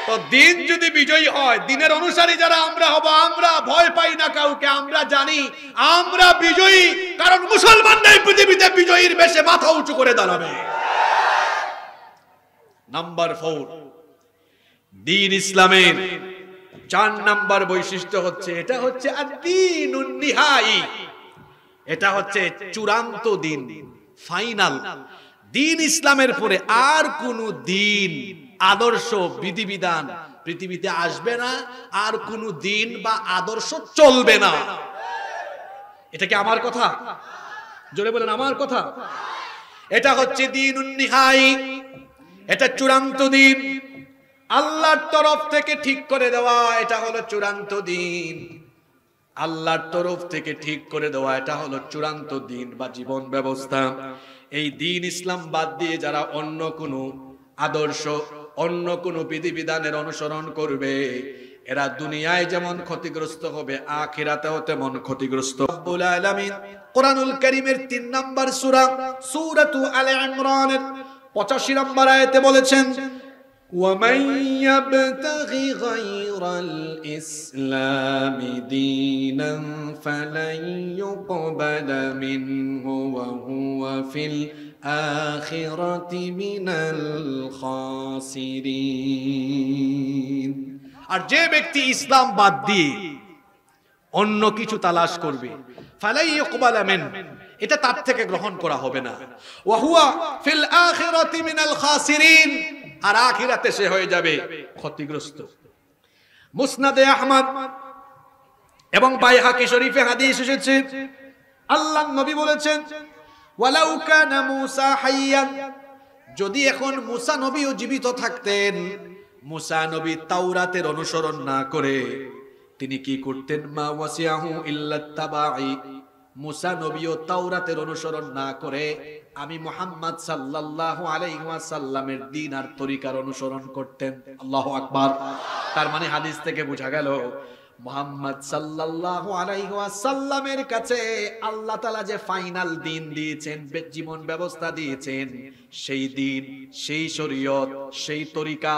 তো দিন যদি বিজয়ী হয়, দিনের অনুসারী যারা আমরা হব, আমরা ভয় পাই না কাউকে। আমরা জানি আমরা বিজয়ী, কারণ মুসলমানরাই পৃথিবীতে বিজয়ীর বেশে মাথা উঁচু করে দাঁড়াবে। নাম্বার 4, দ্বীন ইসলামের 4 নাম্বার বৈশিষ্ট্য হচ্ছে, এটা হচ্ছে আদ-দীনুন নিহাই। এটা হচ্ছে চূড়ান্ত দিন, ফাইনাল। দ্বীন ইসলামের পরে আর কোন দিন, আদর্শ, বিধিবিধান পৃথিবীতে আসবে না। আর কোন দিন বা আদর্শ চলবে না। এটা কি আমার কথা? জোরে বলেন, আমার কথা। এটা হচ্ছে দীনুন নিহাই। এটা চূড়ান্ত দিন, আল্লাহর তরফ থেকে ঠিক করে দেওয়া। এটা হলো চূড়ান্ত দিন, আল্লাহর তরফ থেকে ঠিক করে দেওয়া। এটা হলো চূড়ান্ত দিন বা জীবন ব্যবস্থা। এই দ্বীন ইসলাম বাদ দিয়ে যারা অন্য কোনো আদর্শ, অন্য কোনো বিধিবিধানের অনুসরণ করবে, এরা দুনিয়ায় যেমন ক্ষতিগ্রস্ত হবে, আখিরাতেও তেমন ক্ষতিগ্রস্ত। রব্বুল আলামিন কোরআনুল কারীমের 3 নাম্বার সূরা, সূরাতু আলে ইমরানের 85 নাম্বার আয়াতে বলেছেন, وَمَن يَبْتَغِ غَيْرَ الْإِسْلَامِ دِينًا فَلَن يُقْبَلَ مِنْهُ وَهُوَ فِي الْآخِرَةِ مِنَ الْخَاسِرِينَ। আর যে ব্যক্তি ইসলাম বাদ দিয়ে অন্য কিছু তালাশ করবে, ফালাই ইউকবালা মিন, এটা তার থেকে গ্রহণ করা হবে না। ওয়া হুয়া ফিল আখিরাতি মিনাল খাসিরিন, আর আখিরাতে সে হয়ে যাবে ক্ষতিগ্রস্ত। মুসনাদে আহমদ এবং বাইহাকি শরীফে হাদিস এসেছে, আল্লাহর নবী বলেছেন, ওয়ালাউ কানা মূসা হাইয়ান, যদি এখন মূসা নবীও জীবিত থাকতেন, মূসা নবী তাওরাতের অনুসরণ না করে তিনি কি করতেন? মা ওয়াসিয়াহু ইল্লা তাবাই, মূসা নবীও তাওরাতের অনুসরণ না করে আমি মুহাম্মদ সাল্লাল্লাহু আলাইহি ওয়াসাল্লামের দ্বীন আর তরিকার অনুসরণ করতেন। আল্লাহু আকবার। তার মানে হাদিস থেকে বোঝা গেল মুহাম্মদ সাল্লাল্লাহু আলাইহি ওয়াসাল্লামের কাছে আল্লাহ তাআলা যে ফাইনাল দ্বীন দিয়েছেন, জীবন ব্যবস্থা দিয়েছেন, সেই দ্বীন, সেই শরীয়ত, সেই তরিকা,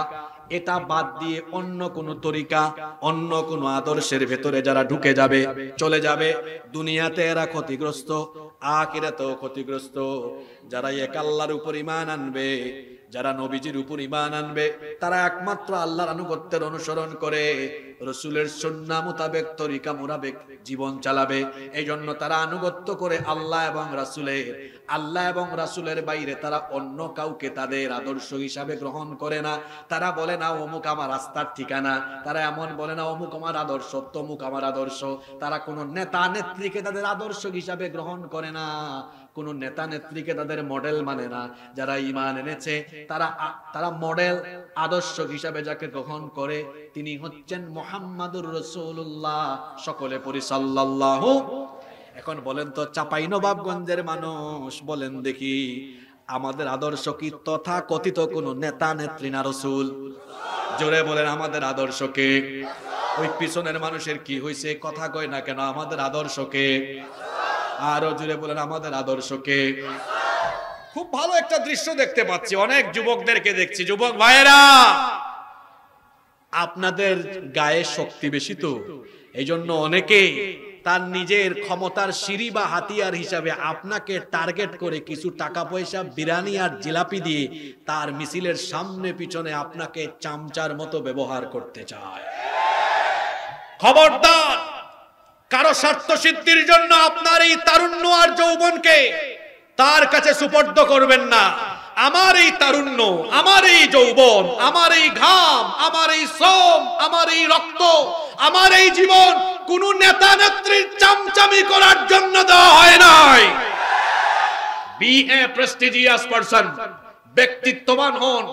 এটা বাদ দিয়ে অন্য কোন তরিকা, অন্য কোন আদর্শের ভেতরে যারা ঢুকে যাবে, চলে যাবে, দুনিয়াতে এরা ক্ষতিগ্রস্ত, আখিরাতেও ক্ষতিগ্রস্ত। যারা এক আল্লাহর উপর ঈমান আনবে, যারা নবীজির উপর ঈমান আনবে, তারা একমাত্র আল্লাহর আনুগত্যের অনুসরণ করে, রসুলের সুন্নাহ মোতাবেক তরিকা মোতাবেক জীবন চালাবে। এই জন্য তারা আনুগত্য করে আল্লাহ এবং রাসূলের বাইরে তারা অন্য কাউকে তাদের আদর্শ হিসাবে গ্রহণ করে না। তারা বলে না অমুক আমার রাস্তার ঠিকানা, তারা এমন বলে না অমুক আমার আদর্শ, তমুক আমার আদর্শ। তারা কোনো নেতা নেত্রীকে তাদের আদর্শ হিসাবে গ্রহণ করে না, কোন নেতা নেত্রীকে তাদের মডেল মানে না। যারা ঈমান এনেছে তারা মডেল আদর্শ হিসাবে যাকে গ্রহণ করে তিনি হচ্ছেন মুহাম্মাদুর রাসূলুল্লাহ। সকলে পড়ি সাল্লাল্লাহু। এখন বলেন তো চাঁপাইনবাবগঞ্জের মানুষ, বলেন দেখি আমাদের আদর্শ কি তথা কথিত কোন নেতা নেত্রী না রাসূল? জোরে বলেন আমাদের আদর্শ কে? ওই পিছনের মানুষের কি হইছে কথা কয় না কেন? আমাদের আদর্শ কে? আরো জোরে বলেন আমাদের আদর্শ কে? খুব ভালো একটা দৃশ্য দেখতে পাচ্ছি, অনেক যুবকদেরকে দেখছি। যুবক ভাইয়েরা, আপনাদের গায়ে শক্তি বেশি তো, এই জন্য অনেকে তার নিজের ক্ষমতার সিঁড়ি বা হাতিয়ার হিসাবে আপনাকে টার্গেট করে কিছু টাকা পয়সা, বিরিয়ানি আর জিলাপি দিয়ে তার মিছিলের সামনে পিছনে আপনাকে চামচার মতো ব্যবহার করতে চায়। খবরদার, কারো স্বার্থ সিদ্ধির জন্য আপনার এই তারুণ্য আর যৌবনকে তার কাছে সুপর্দ করবেন না। আমার এই তারুণ্য, আমার এই যৌবন, আমার এই ঘাম, আমার এই শ্রম, আমার এই রক্ত, আমার এই জীবন কোন নেতা নেত্রীর চামচামি করার জন্য দেওয়া হয় নাই। বি এ প্রেস্টিজিয়াস পারসন, ব্যক্তিত্ববান হন।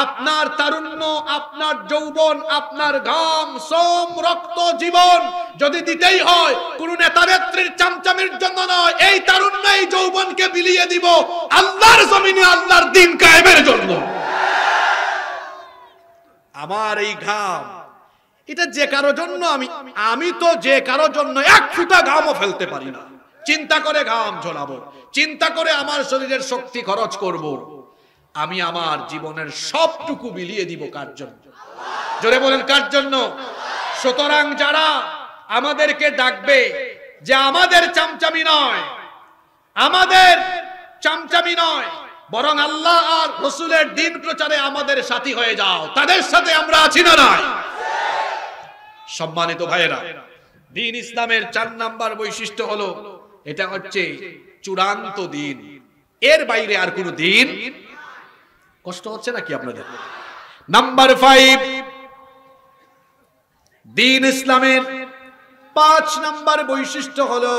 আপনার তারুণ্য, আপনার যৌবন, আপনার ঘাম, শ্রম, রক্ত, জীবন যদি দিতেই হয় কোন নেতা নেত্রীর চামচামির জন্য নয়, এই তারুণ্য এই যৌবনকে বিলিয়ে দিব আল্লাহর জমিনে আল্লাহর দ্বীন কায়েমের জন্য। আমার এই ঘাম, এটা যে কারো জন্য আমি তো যে কারো জন্য এক ফোঁটা ঘামও ফেলতে পারি না। চিন্তা করে ঘাম ঝরাবো, চিন্তা করে আমার শরীরের শক্তি খরচ করব। আমি আমার জীবনের সবটুকু বিলিয়ে দিব কার জন্য? জোরে বলেন কার জন্য? সুতরাং যারা আমাদেরকে ডাকবে যে আমাদের চামচামি নয়, আমাদের চামচামি নয়, বরং আল্লাহ আর রাসূলের দ্বীন প্রচারে আমাদের সাথী হয়ে যাও, তাদের সাথে আমরা আছি না নাই? সম্মানিত ভাইয়েরা, দ্বীন ইসলামের ৪ নাম্বার বৈশিষ্ট্য হলো এটা হচ্ছে চূড়ান্ত দ্বীন। এর বাইরে আর কোন দ্বীন। কষ্ট হচ্ছে নাকি আপনাদের? নাম্বার 5, দ্বীন ইসলামের 5 নাম্বার বৈশিষ্ট্য হলো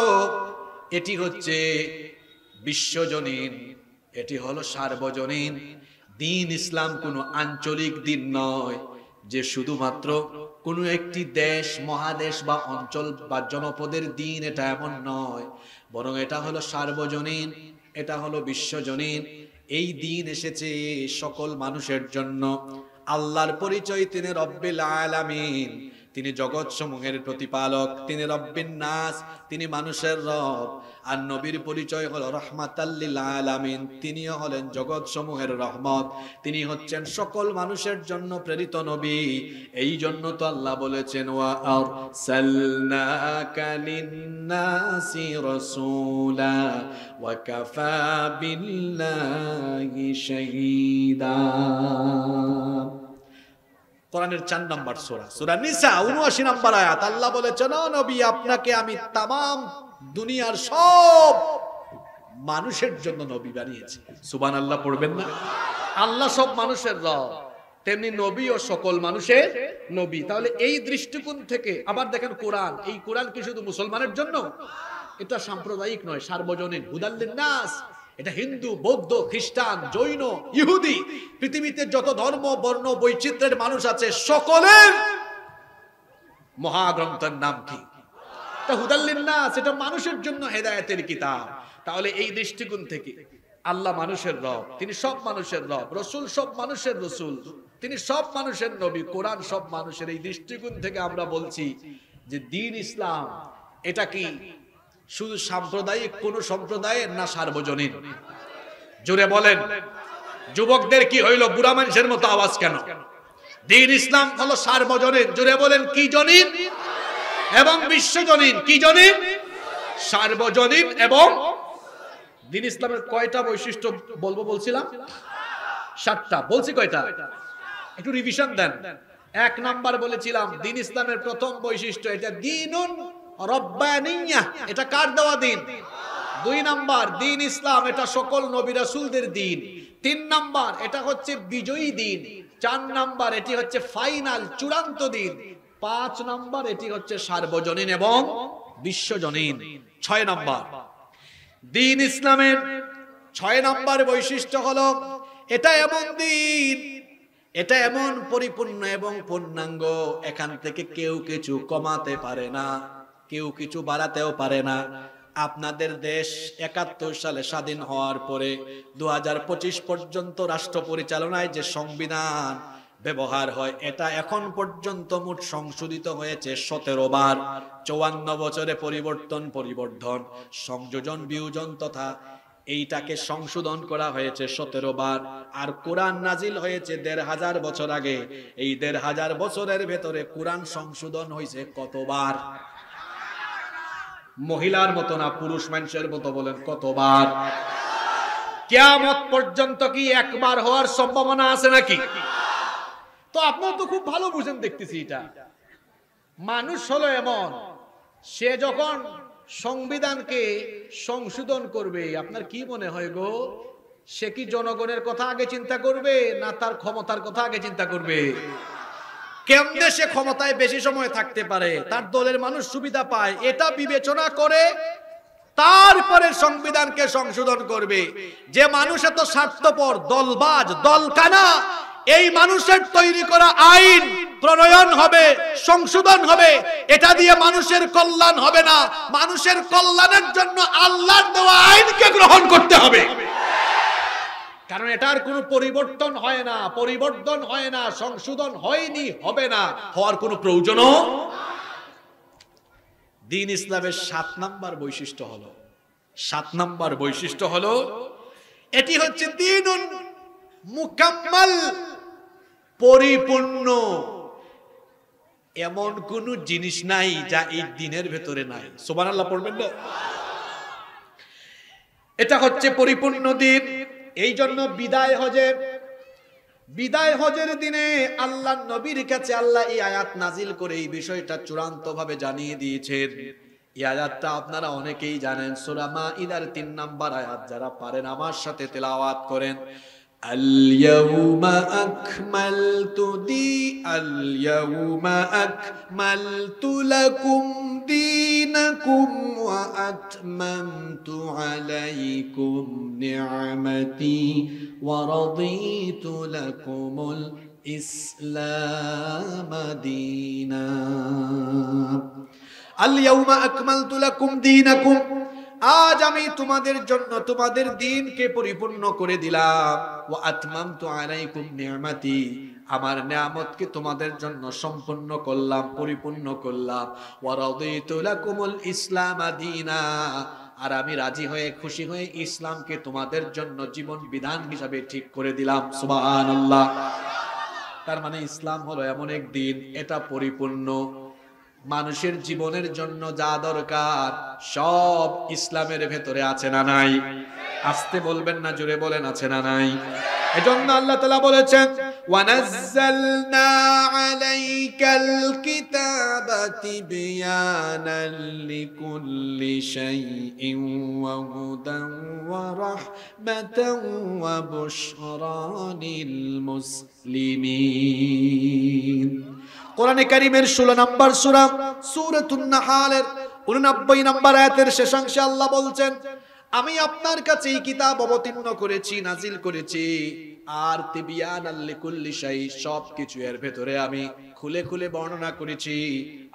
এটি হচ্ছে বিশ্বজনীন, এটি হলো সার্বজনীন। দ্বীন ইসলাম কোনো আঞ্চলিক দ্বীন নয় যে শুধুমাত্র কোনো একটি দেশ, মহাদেশ বা অঞ্চল বা জনপদের দ্বীন, এটা এমন নয়, বরং এটা হলো সার্বজনীন, এটা হলো বিশ্বজনীন। এই দ্বীন এসেছে সকল মানুষের জন্য। আল্লাহর পরিচয় তিনি রব্বিল আলামিন, তিনি জগৎ সমূহের প্রতিপালক, তিনি রব্বিন নাস, তিনি মানুষের রব। আর নবীর পরিচয় হলো রাহমাতাল লিল আলামিন, তিনিও হলেন জগৎ সমূহের রহমত, তিনি হচ্ছেন সকল মানুষের জন্য প্রেরিত নবী। এই জন্য তো আল্লাহ বলেছেন ওয়া আরসালনাকা লিন-নাসি রাসূলা ওয়া কাফা বিল্লাহি শাহীদা। কোরআনের 4 নম্বর সূরা, সূরা নিসা 79 নম্বর আয়াত। আল্লাহ বলেছেন ও নবী, আপনাকে আমি তামাম দুনিয়ার সব মানুষের জন্য নবী বানিয়েছি। সুবহানাল্লাহ পড়বেন না? আল্লাহ সব মানুষের রব, তেমনি নবীও সকল মানুষের নবী। তাহলে এই দৃষ্টিকোণ থেকে আবার দেখেন কোরআন, এই কোরআন কি শুধু মুসলমানের জন্য? এটা সাম্প্রদায়িক নয়, সার্বজনীন, হুদাল লিন-নাস। এটা হিন্দু, বৌদ্ধ, খ্রিস্টান, জৈন, ইহুদি, পৃথিবীতে যত ধর্ম, বর্ণ, বৈচিত্র্যের মানুষ আছে সকলের মহাগ্রন্থের নাম কি? এটা হুদাল লিন-নাস, এটা মানুষের জন্য হেদায়েতের কিতাব। তাহলে এই দৃষ্টিকোণ থেকে আল্লাহ মানুষের রব, তিনি সব মানুষের রব, রাসূল সব মানুষের রাসূল, তিনি সব মানুষের নবী, কোরআন সব মানুষের। এই দৃষ্টিকোণ থেকে আমরা বলছি যে দ্বীন ইসলাম এটা কি শুধু সাম্প্রদায়িক কোন সম্প্রদায়ের না সার্বজনীন? জোরে বলেন। যুবকদের কি হইল বুড়া মানুষের মতো আওয়াজ কেন? দ্বীন ইসলাম হলো সার্বজনীন। জোরে বলেন কি জনীন এবং বিশ্বজনীন। কি জনীন? সার্বজনীন। এবং দ্বীন ইসলামের কয়টা বৈশিষ্ট্য বলবো বলছিলাম? 7টা। বলছি কয়টা? একটু রিভিশন দেন। এক নাম্বার বলেছিলাম দিন ইসলামের প্রথম বৈশিষ্ট্য এটা দ্বীনুন রব্বানিয়াহ, এটা কার দেওয়া দিন? দুই নাম্বার দিন ইসলাম এটা সকল নবী রাসূলদের দিন। তিন নাম্বার এটা হচ্ছে বিজয়ী দিন। চার নাম্বার এটি হচ্ছে ফাইনাল চূড়ান্ত দিন। পাঁচ নাম্বার এটি হচ্ছে সার্বজনীন এবং বিশ্বজনীন। ছয় নাম্বার দিন ইসলামের ছয় নাম্বার বৈশিষ্ট্য হলো এটা এমন দিন, এটা এমন পরিপূর্ণ এবং পূর্ণাঙ্গ, এখান থেকে কেউ কিছু কমাতে পারে না, কেউ কিছু বাড়াতেও পারে না। আপনাদের দেশ ৭১ সালে স্বাধীন হওয়ার পরে ২০২৫ পর্যন্ত রাষ্ট্র পরিচালনায় যে সংবিধান ব্যবহার হয় এটা এখন পর্যন্ত মোট সংশোধিত হয়েছে ১৭ বার। ৫৪ বছরে পরিবর্তন, সংযোজন, বিয়োজন তথা এইটাকে সংশোধন করা হয়েছে ১৭ বার। আর কোরআন নাজিল হয়েছে ১৫০০ বছর আগে। এই ১৫০০ বছরের ভেতরে কোরআন সংশোধন হয়েছে কতবার? মহিলার মতো না, পুরুষ মানুষের মতো বলেন কতবার? কিয়ামত পর্যন্ত কি একবার হওয়ার সম্ভাবনা আছে নাকি? তো আপনারা তো খুব ভালো বুঝেন দেখতেছি। এটা মানুষ হলো এমন, সে যখন সংবিধানকে সংশোধন করবে আপনার কি মনে হয় গো, সে কি জনগণের কথা আগে চিন্তা করবে না তার ক্ষমতার কথা আগে চিন্তা করবে? কেমনে সে ক্ষমতায় বেশি সময় থাকতে পারে, তার দলের মানুষ সুবিধা পায়, এটা বিবেচনা করে তারপরে সংবিধানকে সংশোধন করবে। যে মানুষ এত স্বার্থপর, দলবাজ, দলকানা, এই মানুষের তৈরি করা আইন প্রণয়ন হবে, সংশোধন হবে, এটা দিয়ে মানুষের কল্যাণ হবে না। মানুষের কল্যাণের জন্য আল্লাহর দেওয়া আইনকে গ্রহণ করতে হবে, কারণ এটার কোনো পরিবর্তন হয় না, সংশোধন হয়নি, হবে না, হওয়ার কোনো প্রয়োজনও। দ্বীন ইসলামের ৭ নাম্বার বৈশিষ্ট্য হলো এটি হচ্ছে দ্বীনুন মুকাম্মাল, পরিপূর্ণ। এমন কোন জিনিস নাই যা এই দ্বীনের ভেতরে নাই। সুবহানাল্লাহ পড়বেন না? এটা হচ্ছে পরিপূর্ণ দ্বীন। এই জন্য বিদায় হজের দিনে আল্লাহ নবীর কাছে আল্লাহ এই আয়াত নাজিল করে এই বিষয়টা চূড়ান্ত ভাবে জানিয়ে দিয়েছেন। এই আয়াতটা আপনারা অনেকেই জানেন, সূরা মাঈদার ৩ নাম্বার আয়াত। যারা পারেন আমার সাথে তেলাওয়াত করেন। আল-ইয়াউমা আকমালতু লাকুম দীনাকুম ওয়া আতমামতু আলাইকুম নি'মাতি ওয়া রাদিতু লাকুমুল ইসলাম দীনা। আল-ইয়াউমা আকমালতু লাকুম দীনাকুম, আজ আমি তোমাদের জন্য তোমাদের দ্বীনকে পরিপূর্ণ করে দিলাম। ওয়া আতমামতু আলাইকুম নি'মাতি, আমার নিয়ামতকে তোমাদের জন্য সম্পূর্ণ করলাম, পরিপূর্ণ করলাম। ওয়া রাদিতু লাকুমুল ইসলাম দীনা, আর আমি রাজি হয়ে খুশি হয়ে ইসলামকে তোমাদের জন্য জীবন বিধান হিসাবে ঠিক করে দিলাম। সুবহানাল্লাহ। তার মানে ইসলাম হলো এমন এক দিন, এটা পরিপূর্ণ। মানুষের জীবনের জন্য যা দরকার সব ইসলামের ভেতরে আছে না নাই? আস্তে বলবেন না, জোরে বলেন আছে না নাই? এজন্য আল্লাহ তাআলা বলেছেন ওয়ানাজ্জালনা আলাইকাল কিতাবা তিবয়ানাল লিকুল্লি শাইইন ওয়া হুদান ওয়া রাহমাতান ওয়া বুশরা লিল মুসলিমিন। কোরআনে কারীমের 16 নম্বর সূরা সূরাতুন নাহালের 89 নম্বর আয়াতের শেষাংশে আল্লাহ বলছেন, আমি আপনার কাছে এই কিতাব অবতীর্ণ করেছি, নাজিল করেছি, আর তিবিয়ানাল লিকুল্লি শাই, সবকিছু এর ভেতরে আমি খুলে খুলে বর্ণনা করেছি।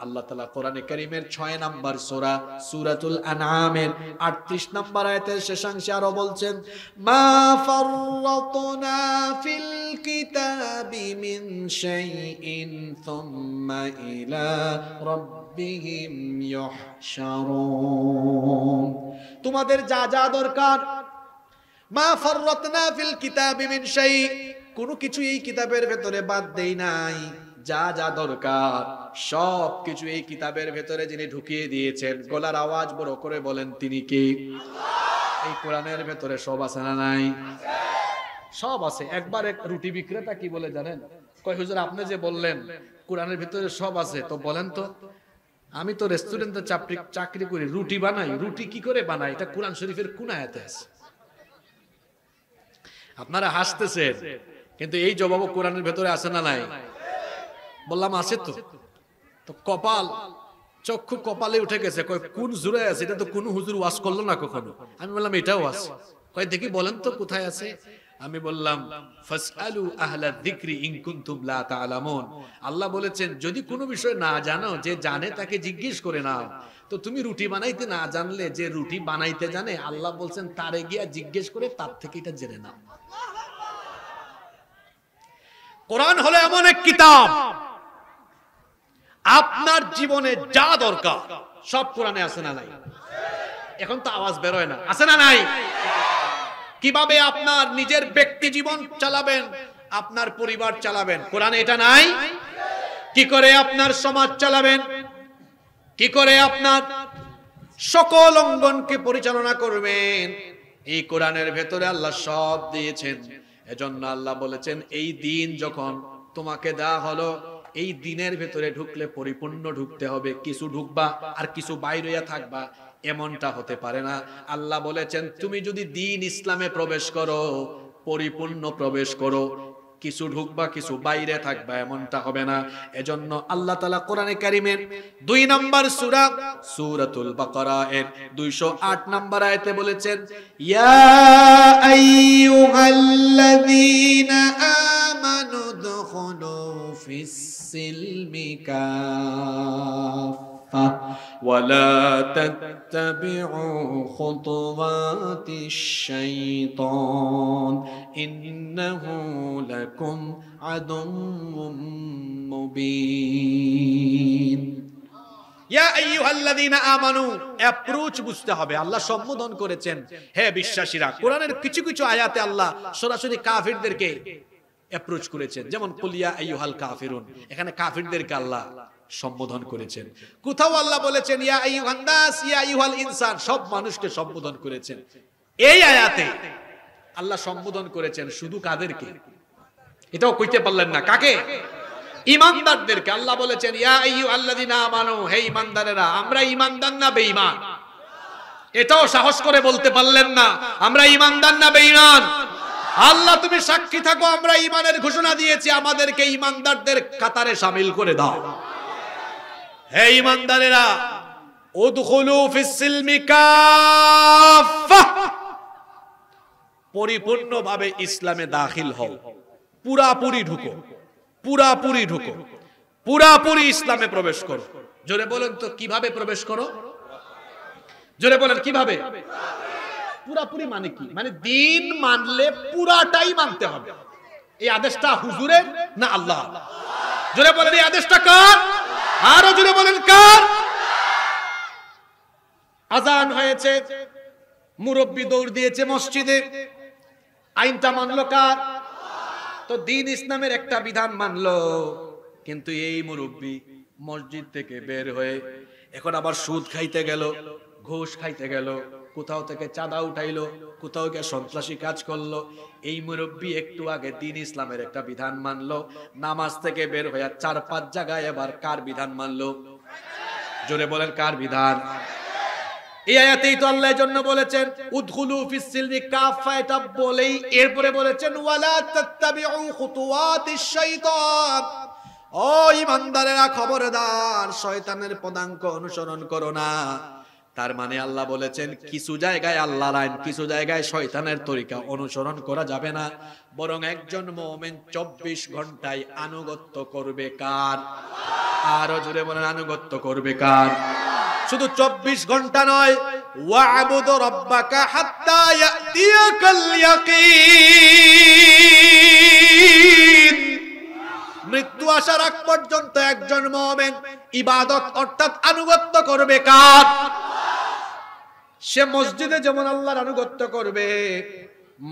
আল্লাহ তাআলা কোরআনে কারীমের 6 নম্বর সূরা সূরাতুল আনআমের 38 নম্বর আয়াতের শেষাংশে আরো বলছেন, মা ফাররাতনা ফিল কিতাবি মিন শাইইন সুম্মা ইলা রাব্বিহিম ইউহশারুন। তোমাদের যা যা দরকার, মা ফাররাতনা ফিল কিতাবি মিন শাই, কোনো কিছু এই কিতাবের ভেতরে বাদ দেই নাই। যা যা দরকার সব কিছু এই কিতাবের ভেতরে যিনি ঢুকিয়ে দিয়েছেন, গলার আওয়াজ বড় করে বলেন তিনি কে? এই কোরআনের ভেতরে সব আছে না নাই? সব আছে। একবার এক রুটি বিক্রেতা কি বলে জানেন? কয় হুজুর আপনি যে বললেন কোরআনের ভিতরে সব আছে, তো বলেন তো আমি তো রেস্টুরেন্টে চাকরি করি, রুটি বানাই, রুটি কি করে বানাই? এটা কোরআন শরীফের কোন আয়াতে আছে? আপনারা হাসতেছেন, কিন্তু এই জবাব কোরআনের ভেতরে আছে না নাই? বললাম আছে তো। তো কপাল, চক্ষু কপালে উঠে গেছে। কয় কোন জুরে আছে? এটা তো কোন হুজুর ওয়াজ করলো না কখনো। আমি বললাম এটাও আছে। কয় দেখি বলেন তো কোথায় আছে? আমি বললাম ফাসআলু আহলা যিকরি ইন কুনতুম লা তা'লামুন। আল্লাহ বলেছেন যদি কোনো বিষয় না জানো, যে জানে তাকে জিজ্ঞেস করে নাও। তো তুমি রুটি বানাইতে না জানলে, যে রুটি বানাইতে জানে, আল্লাহ বলছেন তারে গিয়া জিজ্ঞেস করে তার থেকে এটা জেনে নাও। কোরআন হলো এমন এক কিতাব, আপনার জীবনে যা দরকার সব কোরআনে আছে না নাই? এখন তো আওয়াজ বেরোয় না, আছে না নাই? কিভাবে আপনার নিজের ব্যক্তি জীবন চালাবেন, আপনার পরিবার চালাবেন, কোরআনে এটা নাই? কি করে আপনার সমাজ চালাবেন, কি করে আপনার সকল অঙ্গনকে পরিচালনা করবেন, এই কোরআনের ভেতরে আল্লাহ সব দিয়েছেন। এজন্য আল্লাহ বলেছেন এই দিন যখন তোমাকে দেওয়া হলো, এই দিনের ভেতরে ঢুকলে পরিপূর্ণ ঢুকতে হবে। কিছু ঢুকবা আর কিছু বাইরে থাকবা, এমনটা হতে পারে না। আল্লাহ বলেছেন তুমি যদি দিন ইসলামে প্রবেশ করো, পরিপূর্ণ প্রবেশ করো, কিছু ঢুকবা কিছু বাইরে থাকবা, এমনটা হবে না। এজন্য আল্লাহ তাআলা কোরআনে কারীমের 2 নম্বর সূরা সূরাতুল বাকারা এর 208 নম্বর আয়াতে বলেছেন ইয়া আইয়ুহাল্লাযীনা আমানু দুখুলু ফিস সিলমি কাফা ওয়ালা তাত্তাবিউ খুতুওয়াতিশ শাইতান ইন্নাহু লাকুম আদুউম মুবিন। ইয়া আইয়ুহাল্লাযীনা আমানু, অ্যাপ্রোচ বুঝতে হবে। আল্লাহ সম্বোধন করেছেন হে বিশ্বাসীরা। কোরআনের কিছু কিছু আয়াতে আল্লাহ সরাসরি কাফিরদেরকে অ্যাপ্রোচ করেছেন, যেমন কুল ইয়া আইয়ুহাল কাফিরুন, এখানে কাফিরদেরকে আল্লাহ সম্বোধন করেছেন। কোথাও আল্লাহ বলেছেন ইয়া আইয়ুহান নাস, ইয়া আইয়ুহাল ইনসান, সব মানুষকে সম্বোধন করেছেন। এই আয়াতে আল্লাহ সম্বোধন করেছেন শুধু কাদেরকে? এটাও কইতে পারলেন না কাকে? ঈমানদারদেরকে। আল্লাহ বলেছেন ইয়া আইয়ুহাল্লাযীনা আমানু, হে ঈমানদারেরা। আমরা ঈমানদার না বেঈমান? এটাও সাহস করে বলতে পারলেন না আমরা ঈমানদার না বেঈমান? আল্লাহ তুমি সাক্ষী থাকো, আমরা ঈমানের ঘোষণা দিয়েছি, আমাদেরকে ঈমানদারদের কাতারে শামিল করে দাও। হে ঈমানদারেরা, উদখুলু ফিস সিলমি কাফা, পরিপূর্ণভাবে ইসলামে দাখিল হও, পুরাপুরি ঢুকো, পুরাপুরি ঢুকো, পুরাপুরি ইসলামে প্রবেশ করো। জোরে বলেন তো কিভাবে প্রবেশ করো? জোরে বলেন কিভাবে? পুরাপুরি মানে কি? মানে দিন মানলে পুরাটাই মানতে হবে। এই আদেশটা হুজুরের না আল্লাহ? জোরে বলেন এই আদেশটা কার? আরো জোরে বলেন কার? আজান হয়েছে, মুরব্বি দৌড় দিয়েছে মসজিদে, আইনটা মানলো কার? তো দিন ইসলামের একটা বিধান মানলো, কিন্তু এই মুরব্বি মসজিদ থেকে বের হয়ে এখন আবার সুদ খাইতে গেল, ঘুষ খাইতে গেল, কোথাও থেকে চাঁদা উঠাইলো, কোথাও গিয়ে সন্ত্রাসী কাজ করলো। এই মুরব্বি একটু আগে দিন ইসলামের একটা বিধান মানলো, নামাজ থেকে বের হয়ে 4-5 জায়গায় এবার কার বিধান মানলো? জোরে বলেন কার বিধান? এই আয়াতেই তো আল্লাহ জন্য বলেছেন উদখুলু ফিস সিলমি কাফা, এটা বলেই এরপরে বলেছেন ওয়ালা তাত্তাবিউ খুতুওয়াতিশ শাইতান, ও ঈমানদারেরা খবরদার, শয়তানের পদাঙ্ক অনুসরণ করো না। তার মানে আল্লাহ বলেছেন কিছু জায়গায় আল্লাহর আইন, কিছু জায়গায় শয়তানের তরিকা অনুসরণ করা যাবে না, বরং একজন মুমিন 24 ঘন্টায় আনুগত্য করবে কার? আরো জোরে বলেন আনুগত্য করবে কার? শুধু 24 ঘন্টা নয়, ওয়া'বুদু রাব্বাকা হাত্তা ইয়াতিয়াকাল ইয়াকিন, মৃত্যু আসার আগ পর্যন্ত একজন মুমিন ইবাদত অর্থাৎ আনুগত্য করবে কার? সে মসজিদে যেমন আল্লাহর আনুগত্য করবে,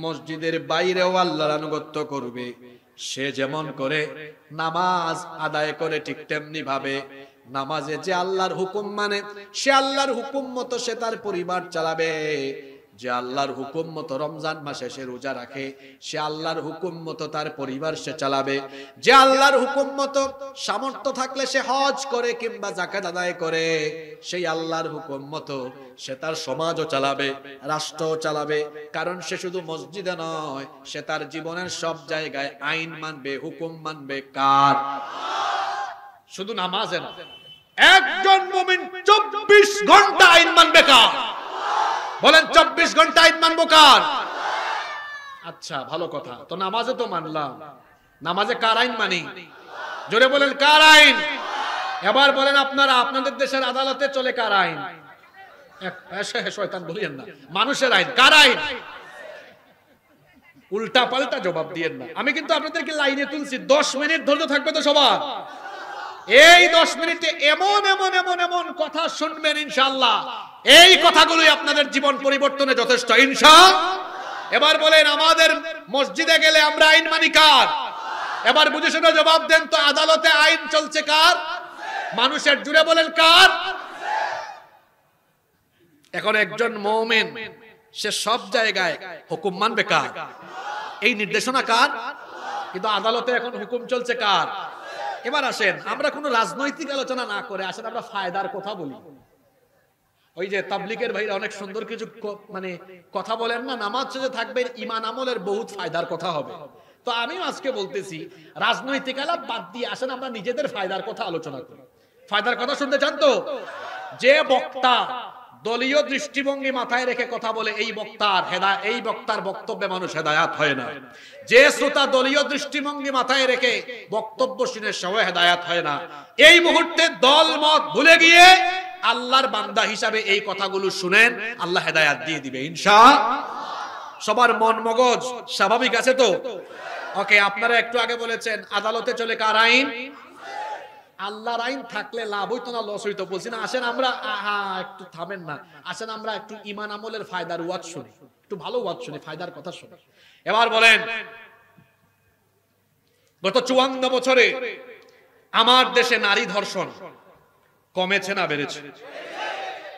মসজিদের বাইরেও আল্লাহর আনুগত্য করবে। সে যেমন করে নামাজ আদায় করে, ঠিক তেমনি ভাবে নামাজে যে আল্লাহর হুকুম মানে, সে আল্লাহর হুকুম মতো সে তার পরিবার চালাবে। যে আল্লাহর হুকুম মতো রমজান মাসে সে রোজা রাখে, সে আল্লাহর হুকুম মতো তার পরিবার সে চালাবে। যে আল্লাহর হুকুম মতো সামর্থ্য থাকলে সে হজ করে কিংবা যাকাত আদায় করে, সেই আল্লাহর হুকুম মতো সে তার সমাজও চালাবে, রাষ্ট্রও চালাবে। কারণ সে শুধু মসজিদে নয়, সে তার জীবনের সব জায়গায় আইন মানবে, হুকুম মানবে। কার? শুধু নামাজে না, একজন মুমিন 24 ঘন্টা আইন মানবে। কার? বলেন 24 ঘন্টা আইন মানবো কার? আচ্ছা, ভালো কথা। তো নামাজে তো মানলাম, নামাজে কার আইন মানি? জোরে বলেন কার আইন? এবার বলেন আপনারা, আপনাদের দেশের আদালতে চলে কার আইন? শয়তান বলিয়েন না, মানুষের আইন। কার আইন? উল্টা পাল্টা জবাব দিয়েন না। আমি কিন্তু আপনাদেরকে লাইনে তুলছি, 10 মিনিট ধৈর্য থাকবে তো সবার। এই 10 মিনিটে এমন এমন এমন এমন কথা শুনবেন ইনশাআল্লাহ, এই কথাগুলোই আপনাদের জীবন পরিবর্তনে যথেষ্ট ইনশাআল্লাহ। এবার বলেন, আমাদের মসজিদে গেলে আমরা আইন মানি কার? এবার বুঝে শুনে জবাব দেন তো, আদালতে আইন চলছে কার? মানুষের। জুড়ে বলেন কার? এখন একজন মুমিন সে সব জায়গায় হুকুম মানবে কার? এই নির্দেশনা কার? কিন্তু আদালতে এখন হুকুম চলছে কার? এবার আসেন, আমরা কোনো রাজনৈতিক আলোচনা না করে আসেন আমরা ফায়দার কথা বলি। ওই যে তাবলীগের ভাইরা অনেক সুন্দর কিছু মানে কথা বলেন না, নামাজ শেষে থাকবেন ঈমান আমলের বহুত ফায়দার কথা হবে। তো আমিও আজকে বলতেছি, রাজনৈতিক আলাপ বাদ দিয়ে আসেন আমরা নিজেদের ফায়দার কথা আলোচনা করি। ফায়দার কথা শুনতে চান তো? যে বক্তা দলীয় দৃষ্টিভঙ্গি মাথায় রেখে কথা বলে, এই বক্তার বক্তব্যে মানুষ হেদায়াত হয় না। যে শ্রোতা দলীয় দৃষ্টিভঙ্গি মাথায় রেখে বক্তব্য শুনে সবাই হেদায়াত হয় না। এই মুহূর্তে দল মত ভুলে গিয়ে আল্লাহর বান্দা হিসাবে এই কথাগুলো শুনেন, আল্লাহ হেদায়াত দিয়ে দিবে ইনশাআল্লাহ। সবার মন মগজ স্বাভাবিক আছে তো? ওকে, আপনারা একটু আগে বলেছেন আদালতে চলে কার আইন? আল্লাহর আইন থাকলে লাভ হইতো না লস হইতো? বলছি না। আসেন আমরা, একটু থামেন না, আসেন আমরা একটু ঈমান আমলের ফায়দার ওয়াজ শুনি, একটু ভালো ওয়াজ শুনি, ফায়দার কথা শুনি। এবার বলেন, গত 54 বছরে আমার দেশে নারী ধর্ষণ কমেছে না বেড়েছে?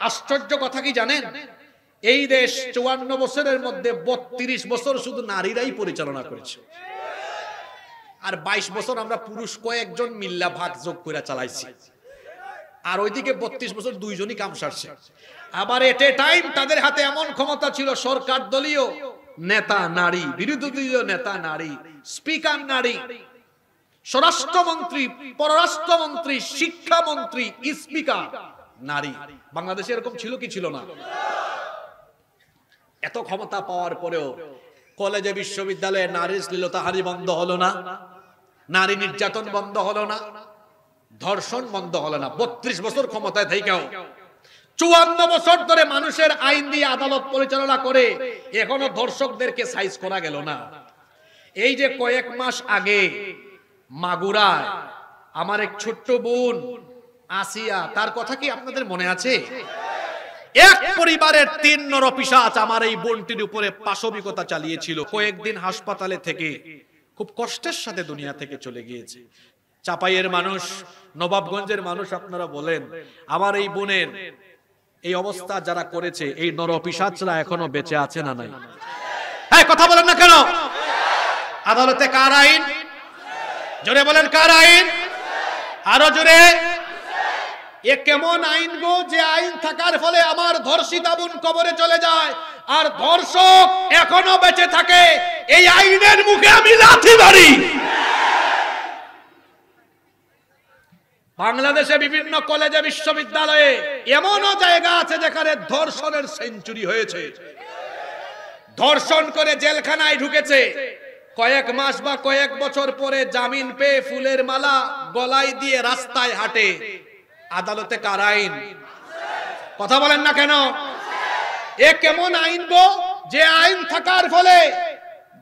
আশ্চর্য কথা কি জানেন? এই দেশ 54 বছরের মধ্যে 32 বছর শুধু নারীরাই পরিচালনা করেছে, আর 22 বছর আমরা পুরুষ কয়েকজন মিল্লা ভাগ যোগ করে চালাইছি। আর ওইদিকে 32 বছর দুইজনই কাম সারছে। আবার এট এ টাইম তাদের হাতে এমন ক্ষমতা ছিল, সরকার দলীয় নেতা নারী, বিরোধী দলীয় নেতা নারী, স্পিকার নারী, স্বরাষ্ট্রমন্ত্রী, পররাষ্ট্রমন্ত্রী, শিক্ষামন্ত্রী, স্পিকার নারী। বাংলাদেশে এরকম ছিল কি ছিল না? এত ক্ষমতা পাওয়ার পরেও কলেজে বিশ্ববিদ্যালয়ে নারী শ্লীলতাহানি বন্ধ হলো না, নারী নির্যাতন বন্ধ হলো না, ধর্ষণ বন্ধ হলো না। 32 বছর ক্ষমতায় থেকেও 54 বছর ধরে মানুষের আইন দিয়ে আদালত পরিচালনা করে এখনো ধর্ষকদেরকে সাইজ করা গেল না। এই যে কয়েক মাস আগে মাগুরায় আমার এক ছোট্ট বোন আসিয়া, তার কথা কি আপনাদের মনে আছে? এক পরিবারের 3 নরপিশাচ আমার এই বোনটির উপরে পাশবিকতা চালিয়েছিল। কয়েকদিন হাসপাতালে থেকে খুব কষ্টের সাথে দুনিয়া থেকে চলে গিয়েছে। চাপাইয়ের মানুষ, নবাবগঞ্জের মানুষ, আপনারা বলেন আমার এই বোনের এই অবস্থা যারা করেছে, এই নরপিশাচরা এখনো বেঁচে আছে না নাই? হ্যাঁ, কথা বলেন না কেন? আদালতে কার আইন? জোরে বলেন কার আইন? আরো জোরে। এ কেমন আইন গো, যে আইন থাকার ফলে আমার ধর্ষিতা বোন কবরে চলে যায় আর ধর্ষক এখনো বেঁচে থাকে? এই আইনের মুখে আমি লাথি মারি। বাংলাদেশে বিভিন্ন কলেজে বিশ্ববিদ্যালয়ে এমনও জায়গা আছে যেখানে ধর্ষণের সেঞ্চুরি হয়েছে, ধর্ষণ করে জেলখানায় ঢুকেছে, কয়েক মাস বা কয়েক বছর পরে জামিন পেয়ে ফুলের মালা গলায় দিয়ে রাস্তায় হাঁটে। আদালতে কার আইন? কথা বলেন না কেন? এ কেমন আইন গো, যে আইন থাকার ফলে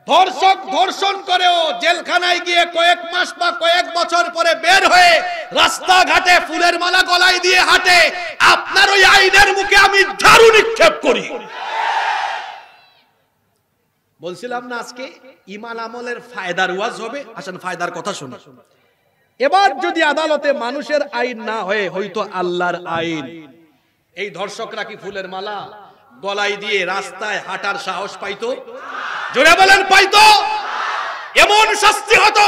ধর্ষক ধর্ষণ করেও জেলখানায় গিয়ে কয়েক মাস বা কয়েক বছর পরে বের হয়ে রাস্তাঘাটে ফুলের মালা গলায় দিয়ে হাঁটে। আপনার ওই আইনের মুখে আমি ঝাড়ু নিক্ষেপ করি। বলছিলাম না আজকে ঈমান আমলের ফায়দার ওয়াজ হবে? আসেন ফায়দার কথা শুনুন। এবার যদি আদালতে মানুষের আইন না হয়ে হয়তো আল্লাহর আইন, এই ধর্ষকরা কি ফুলের মালা গলায় দিয়ে রাস্তায় হাঁটার সাহস পাইতো? জোরে বলেন পাইতো? এমন শাস্তি হতো,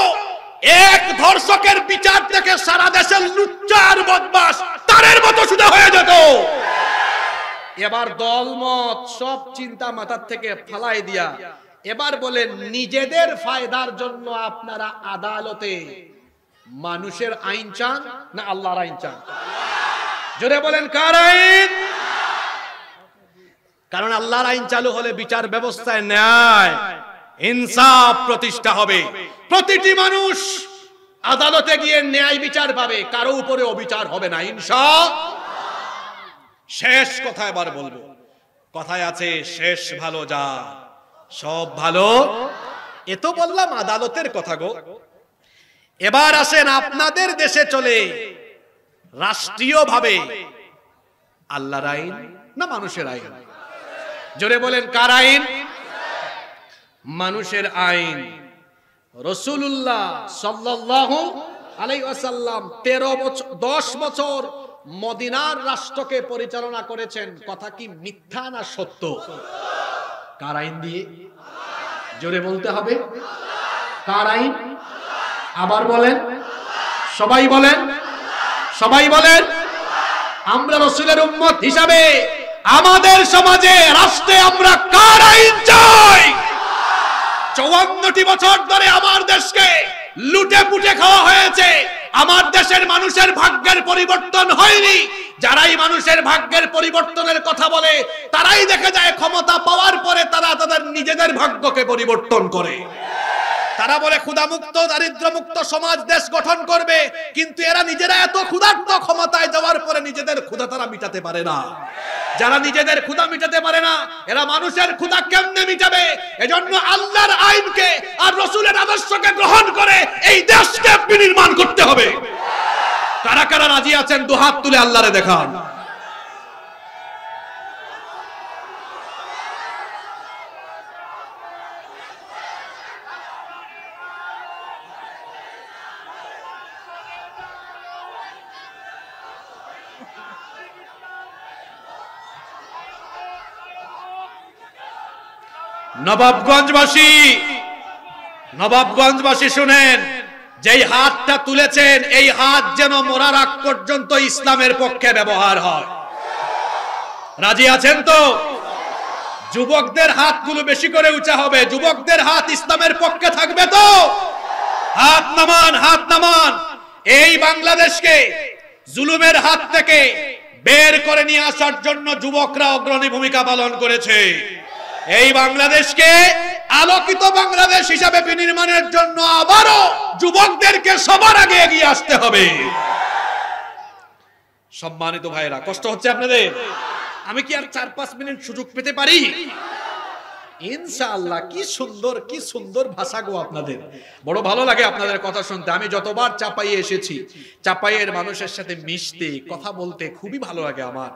এক ধর্ষকের বিচার থেকে সারা দেশের লুচ্চার বদমাশ তারের মতো সুদা হয়ে যেত। এবার দলমত সব চিন্তা মাথার থেকে ফালাই দিয়া এবার বলেন, নিজেদের ফায়দার জন্য আপনারা আদালতে মানুষের আইন চান না আল্লাহর আইন চান? জোরে বলেন কার আইন? কারণ আল্লাহর আইন চালু হলে বিচার ব্যবস্থায় ন্যায় ইনসাফ প্রতিষ্ঠা হবে। প্রতিটি মানুষ আদালতে গিয়ে ন্যায় বিচার পাবে, কারো উপরে অবিচার হবে না ইনশাআল্লাহ। শেষ কথা এবার বলবো, কথায় আছে শেষ ভালো যা সব ভালো। এ তো বললাম আদালতের কথা গো। এবার আসেন আপনাদের দেশে চলে রাষ্ট্রীয়ভাবে আল্লাহর আইন না মানুষের আইন? জোরে বলেন কার আইন? মানুষের আইন। রাসূলুল্লাহ সাল্লাল্লাহু আলাইহি ওয়াসাল্লাম 10 বছর মদিনার রাষ্ট্রকে পরিচালনা করেছেন। কথা কি মিথ্যা না সত্য? কার আইন দিয়ে? জোরে বলতে হবে কার আইন? আবার বলেন, সবাই বলেন, সবাই বলেন। আমরা রাসূলের উম্মত হিসাবে আমাদের সমাজে রাষ্ট্রে আমরা কার আইন চাই? 54টি বছর ধরে আমার দেশকে লুটে পুটে খাওয়া হয়েছে। আমার দেশের মানুষের ভাগ্যের পরিবর্তন হয়নি। যারাই মানুষের ভাগ্যের পরিবর্তনের কথা বলে তারাই দেখা যায় ক্ষমতা পাওয়ার পরে তারা তাদের নিজেদের ভাগ্যকে পরিবর্তন করে। তারা বলে ক্ষুধামুক্ত দারিদ্র্যমুক্ত সমাজ দেশ গঠন করবে, কিন্তু এরা নিজেরা এত ক্ষুধার্ত, ক্ষমতায় যাওয়ার পরে নিজেদের ক্ষুধা তারা মিটাতে পারে না। যারা নিজেদের ক্ষুধা মিটাতে পারে না, এরা মানুষের ক্ষুধা কেমনে মিটাবে? এজন্য আল্লাহর আইনকে আর রাসূলের আদর্শকে গ্রহণ করে এই দেশকে বিনির্মাণ করতে হবে। কারা কারা রাজি আছেন দুহাত তুলে আল্লাহরে দেখান। নবাবগঞ্জবাসী শুনেন, যেই হাতটা তুলেছেন এই হাত যেন মরার আগ পর্যন্ত ইসলামের পক্ষে ব্যবহার হয়। রাজি আছেন তো? যুবকদের হাতগুলো বেশি করে উঁচা হবে। যুবকদের হাত ইসলামের পক্ষে থাকবে তো? হাত নামান, হাত নামান। এই বাংলাদেশকে জুলুমের হাত থেকে বের করে নিয়ে আসার জন্য যুবকরা অগ্রণী ভূমিকা পালন করেছে। এই বাংলাদেশকে আলোকিত বাংলাদেশ হিসাবে বিনির্মাণের জন্য আবারও যুবকদেরকে সবার আগে এগিয়ে আসতে হবে। সম্মানিত ভাইরা, কষ্ট হচ্ছে আপনাদের? আমি কি আর 4-5 মিনিট সুযোগ পেতে পারি? ইনশাআল্লাহ। কি সুন্দর, কি সুন্দর ভাষা গো আপনাদের। বড় ভালো লাগে আপনাদের কথা শুনতে। আমি যতবার চাপাইয়ে এসেছি, চাপাইয়ের মানুষের সাথে মিশতে, কথা বলতে খুবই ভালো লাগে আমার।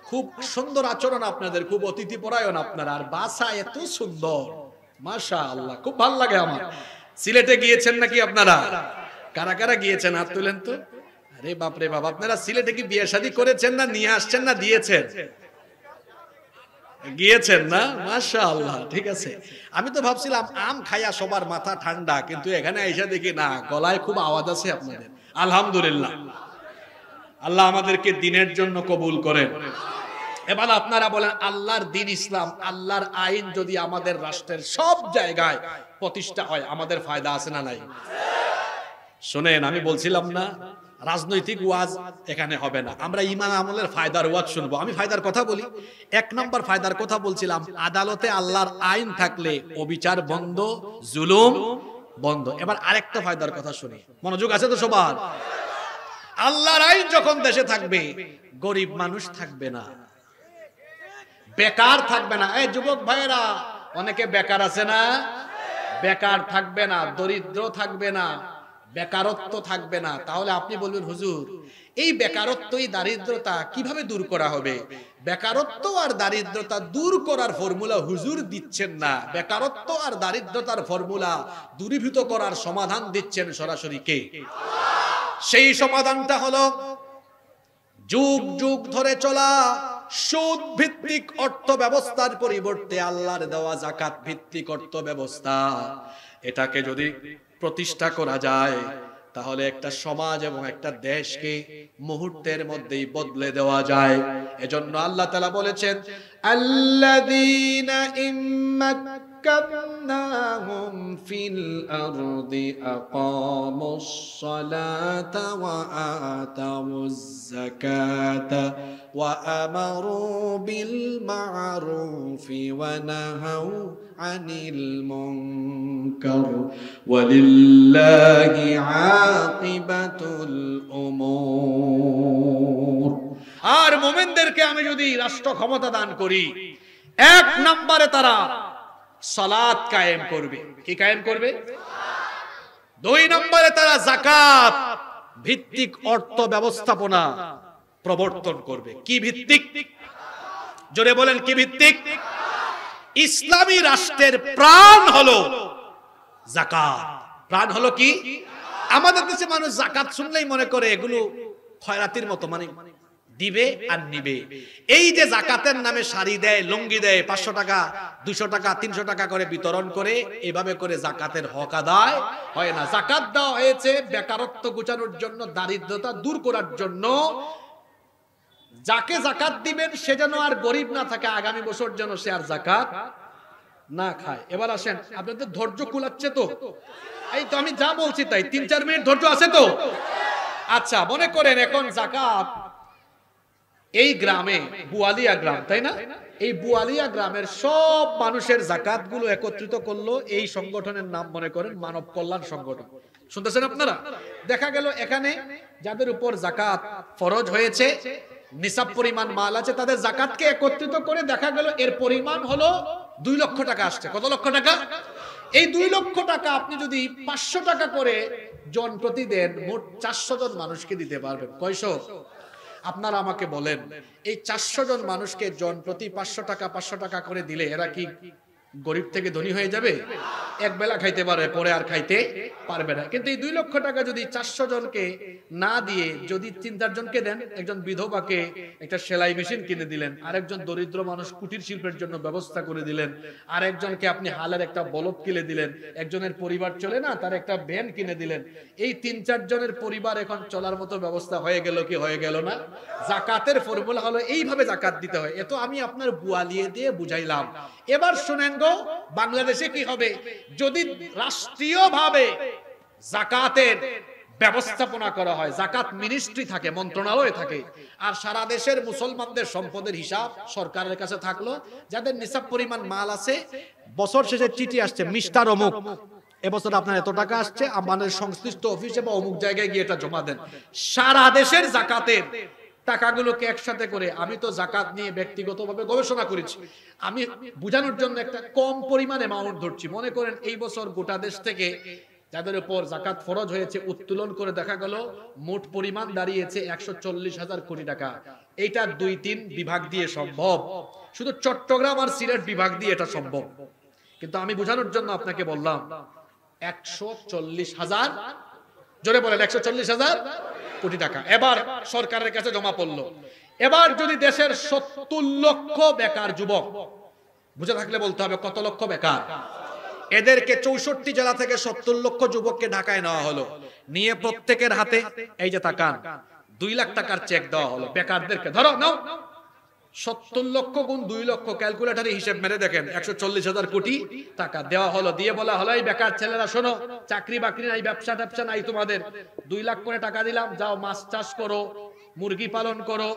খুব সুন্দর আচরণ আপনাদের, খুব অতিথি পরায়ণ আপনারা, আর ভাষা এত সুন্দর, মাশাআল্লাহ, খুব ভালো লাগে আমার। সিলেটে গিয়েছেন নাকি আপনারা? কারা কারা গিয়েছেন হাত তুলেন তো। আরে বাপ রে বাপ, আপনারা সিলেটে কি বিয়ে শাদী করেছেন না নিয়ে আসছেন না দিয়েছেন? গিয়েছেন না? মাশাআল্লাহ, ঠিক আছে। আমি তো ভাবছিলাম আম খাইয়া সবার মাথা ঠান্ডা, কিন্তু এখানে এসে দেখি না, গলায় খুব আওয়াজ আছে আপনাদের। আলহামদুলিল্লাহ, আল্লাহ আমাদেরকে দিনের জন্য কবুল করেন। এবার আপনারা বলেন, আল্লাহর দিন ইসলাম, আল্লাহর আইন যদি আমাদের রাষ্ট্রের সব জায়গায় প্রতিষ্ঠা হয়, আমাদের ফায়দা আছে না নাই? শুনেন, আমি বলছিলাম না রাজনৈতিক ওয়াজ এখানে হবে না, আমরা ঈমান আমলের ফায়দার ওয়াজ শুনবো। আমি ফায়দার কথা বলি। 1 নম্বর ফায়দার কথা বলছিলাম, আদালতে আল্লাহর আইন থাকলে অবিচার বন্ধ, জুলুম বন্ধ। এবার আরেকটা ফায়দার কথা শুনি, মনোযোগ আছে তো সবার? আল্লাহর আইন যখন দেশে থাকবে, গরিব মানুষ থাকবে না, বেকার থাকবে না। এই যুবক ভাইয়েরা, অনেকে বেকার আছে না? বেকার থাকবে না, দরিদ্র থাকবে না, বেকারত্ব থাকবে না। তাহলে আপনি বলবেন, হুজুর এই বেকারত্ব, এই দারিদ্রতা কিভাবে দূর করা হবে? বেকারত্ব আর দারিদ্রতা দূর করার ফর্মুলা হুজুর দিচ্ছেন না। বেকারত্ব আর দারিদ্রতার ফর্মুলা দূরীভূত করার সমাধান দিচ্ছেন সরাসরি কে? সেই সমাধানটা হলো যুগ যুগ ধরে চলা সুদ ভিত্তিক অর্থ ব্যবস্থার পরিবর্তে আল্লাহর দেওয়া যাকাত ভিত্তিক অর্থ ব্যবস্থা, এটাকে যদি প্রতিষ্ঠা করা যায় তাহলে একটা সমাজ এবং একটা দেশকে মুহূর্তের মধ্যেই বদলে দেওয়া যায়। এজন্য আল্লাহ তাআলা বলেছেন, আল্লাযীনা ইম্মাক্কানাহুম ফিল আরদি আকামুস সালাতা ওয়া আতাউজ যাকাতা ওয়া আমারু বিল মা'রুফি ওয়া নাহাউ আনিল মুনকার ওয়ালিল্লাহি আকিবাতুল উমুর। আর মুমিনদেরকে আমি যদি রাষ্ট্র ক্ষমতা দান করি, এক নম্বরে তারা সালাত কায়েম করবে। কি কায়েম করবে? দুই নম্বরে তারা যাকাত ভিত্তিক অর্থ ব্যবস্থাপনা প্রবর্তন করবে। কি ভিত্তিক? জোরে বলেন, কি ভিত্তিক? ইসলামী রাষ্ট্রের প্রাণ হলো যাকাত। প্রাণ হলো কি? আমাদের দেশে মানুষ যাকাত শুনলেই মনে করে এগুলো খয়রাতির মতো, মানে দিবে আর নিবে। এই যে যাকাতের নামে শাড়ি দেয়, লুঙ্গি দেয়, 500 টাকা 200 টাকা 300 টাকা করে বিতরণ করে, এভাবে করে যাকাতের হক আদায় হয় না। যাকাত দেওয়া হয়েছে বেকারত্ব ঘোচানোর জন্য, দারিদ্রতা দূর করার জন্য। যাকে যাকাত দিবেন সে যেন আর গরিব না থাকে, আগামী বছর যেন সে আর যাকাত না খায়। এবার আসেন, আপনাদের ধৈর্য কুলাচ্ছে তো? এই তো আমি যা বলছি তাই, 3-4 মিনিট ধৈর্য আছে তো? আচ্ছা, মনে করেন এখন যাকাত এই গ্রামে, বুয়ালিয়া গ্রাম, তাই না? এই বুয়ালিয়া গ্রামের সব মানুষের যাকাত গুলো একত্রিত করলো। এই সংগঠনের নাম মনে করেন মানব কল্যাণ সংগঠন। শুনতেছেন আপনারা? দেখা গেল এখানে যাদের উপর যাকাত ফরজ হয়েছে, নিসাব পরিমাণ মাল আছে, তাদের যাকাতকে একত্রিত করে দেখা গেল এর পরিমাণ হলো 2 লক্ষ টাকা আসছে। কত লক্ষ টাকা? এই 2 লক্ষ টাকা আপনি যদি 500 টাকা করে জন প্রতি দেন, মোট 400 জন মানুষকে দিতে পারবেন। কয়শো? আপনারা আমাকে বলেন, এই 400 জন মানুষকে জন প্রতি 500 টাকা করে দিলে এরা কি গরিব থেকে ধনী হয়ে যাবে? এক বেলা খাইতে পারবে, পরে আর খাইতে পারবে না। কিন্তু এই 2 লক্ষ টাকা যদি 400 জনকে না দিয়ে যদি 3-4 জনকে দেন, একজন বিধবাকে একটা সেলাই মেশিন কিনে দিলেন, আরেকজন দরিদ্র মানুষ কুটির শিল্পের জন্য ব্যবস্থা করে দিলেন, আরেকজনকে আপনি হালের একটা বলদ কিনে দিলেন, একজনের পরিবার চলে না, তার একটা ভ্যান কিনে দিলেন। এই 3-4 জনের পরিবার এখন চলার মতো ব্যবস্থা হয়ে গেল কি হয়ে গেল না? যাকাতের ফর্মুলা হলো এইভাবে যাকাত দিতে হয়। এত আমি আপনার বুয়ালিয়ে দিয়ে বুঝাইলাম। এবার শুনেন গো, বাংলাদেশে কি হবে যদি রাষ্ট্রীয়ভাবে যাকাতের ব্যবস্থাপনা করা হয়, যাকাত মিনিস্ট্রি থাকে, মন্ত্রণালয় থাকে, আর সারা দেশের মুসলমানদের সম্পদের হিসাব সরকারের কাছে থাকলো। যাদের নিসাব পরিমাণ মাল আছে, বছর শেষে চিঠি আসছে, মিস্টার অমুক এবছর আপনার এত টাকা আসছে, আমাদের সংশ্লিষ্ট অফিসে বা অমুক জায়গায় গিয়ে এটা জমা দেন। সারা দেশের যাকাতের টাকাগুলোকে একসাথে করে, আমি তো যাকাত নিয়ে ব্যক্তিগতভাবে গবেষণা করেছি, আমি বোঝানোর জন্য একটা কম পরিমাণ অ্যামাউন্ট ধরছি। মনে করেন এই বছর গোটা দেশ থেকে যাদের উপর যাকাত ফরজ হয়েছে উত্তোলন করে দেখা গেল মোট পরিমাণ দাঁড়িয়েছে 140,000 কোটি টাকা। এইটা 2-3 বিভাগ দিয়ে সম্ভব, শুধু চট্টগ্রাম আর সিলেট বিভাগ দিয়ে এটা সম্ভব। কিন্তু আমি বোঝানোর জন্য আপনাকে বললাম 140,000, জোরে বলেন 140,000 কোটি টাকা এবার সরকারের কাছে জমা পড়লো। এবার যদি দেশের 70 লক্ষ বেকার যুবক, বুঝে থাকলে বলতে হবে কত লক্ষ বেকার, এদেরকে 64 জেলা থেকে 70 লক্ষ যুবককে ঢাকায় নেওয়া হলো, নিয়ে প্রত্যেকের হাতে এই যে তাকান 2 লাখ টাকার চেক দেওয়া হলো বেকারদেরকে। ধরো নাও, 70 লক্ষ গুণ 2 লক্ষ, ক্যালকুলেটরে হিসেব মেরে দেখেন 140,000 কোটি টাকা দেওয়া হলো। দিয়ে বলা হলো এই বেকার ছেলেরা শোনো, চাকরি বাকরি নাই, ব্যবসা ট্যাবসা নাই তোমাদের, 2 লাখ করে টাকা দিলাম, যাও মাছ চাষ করো, মুরগি পালন করো,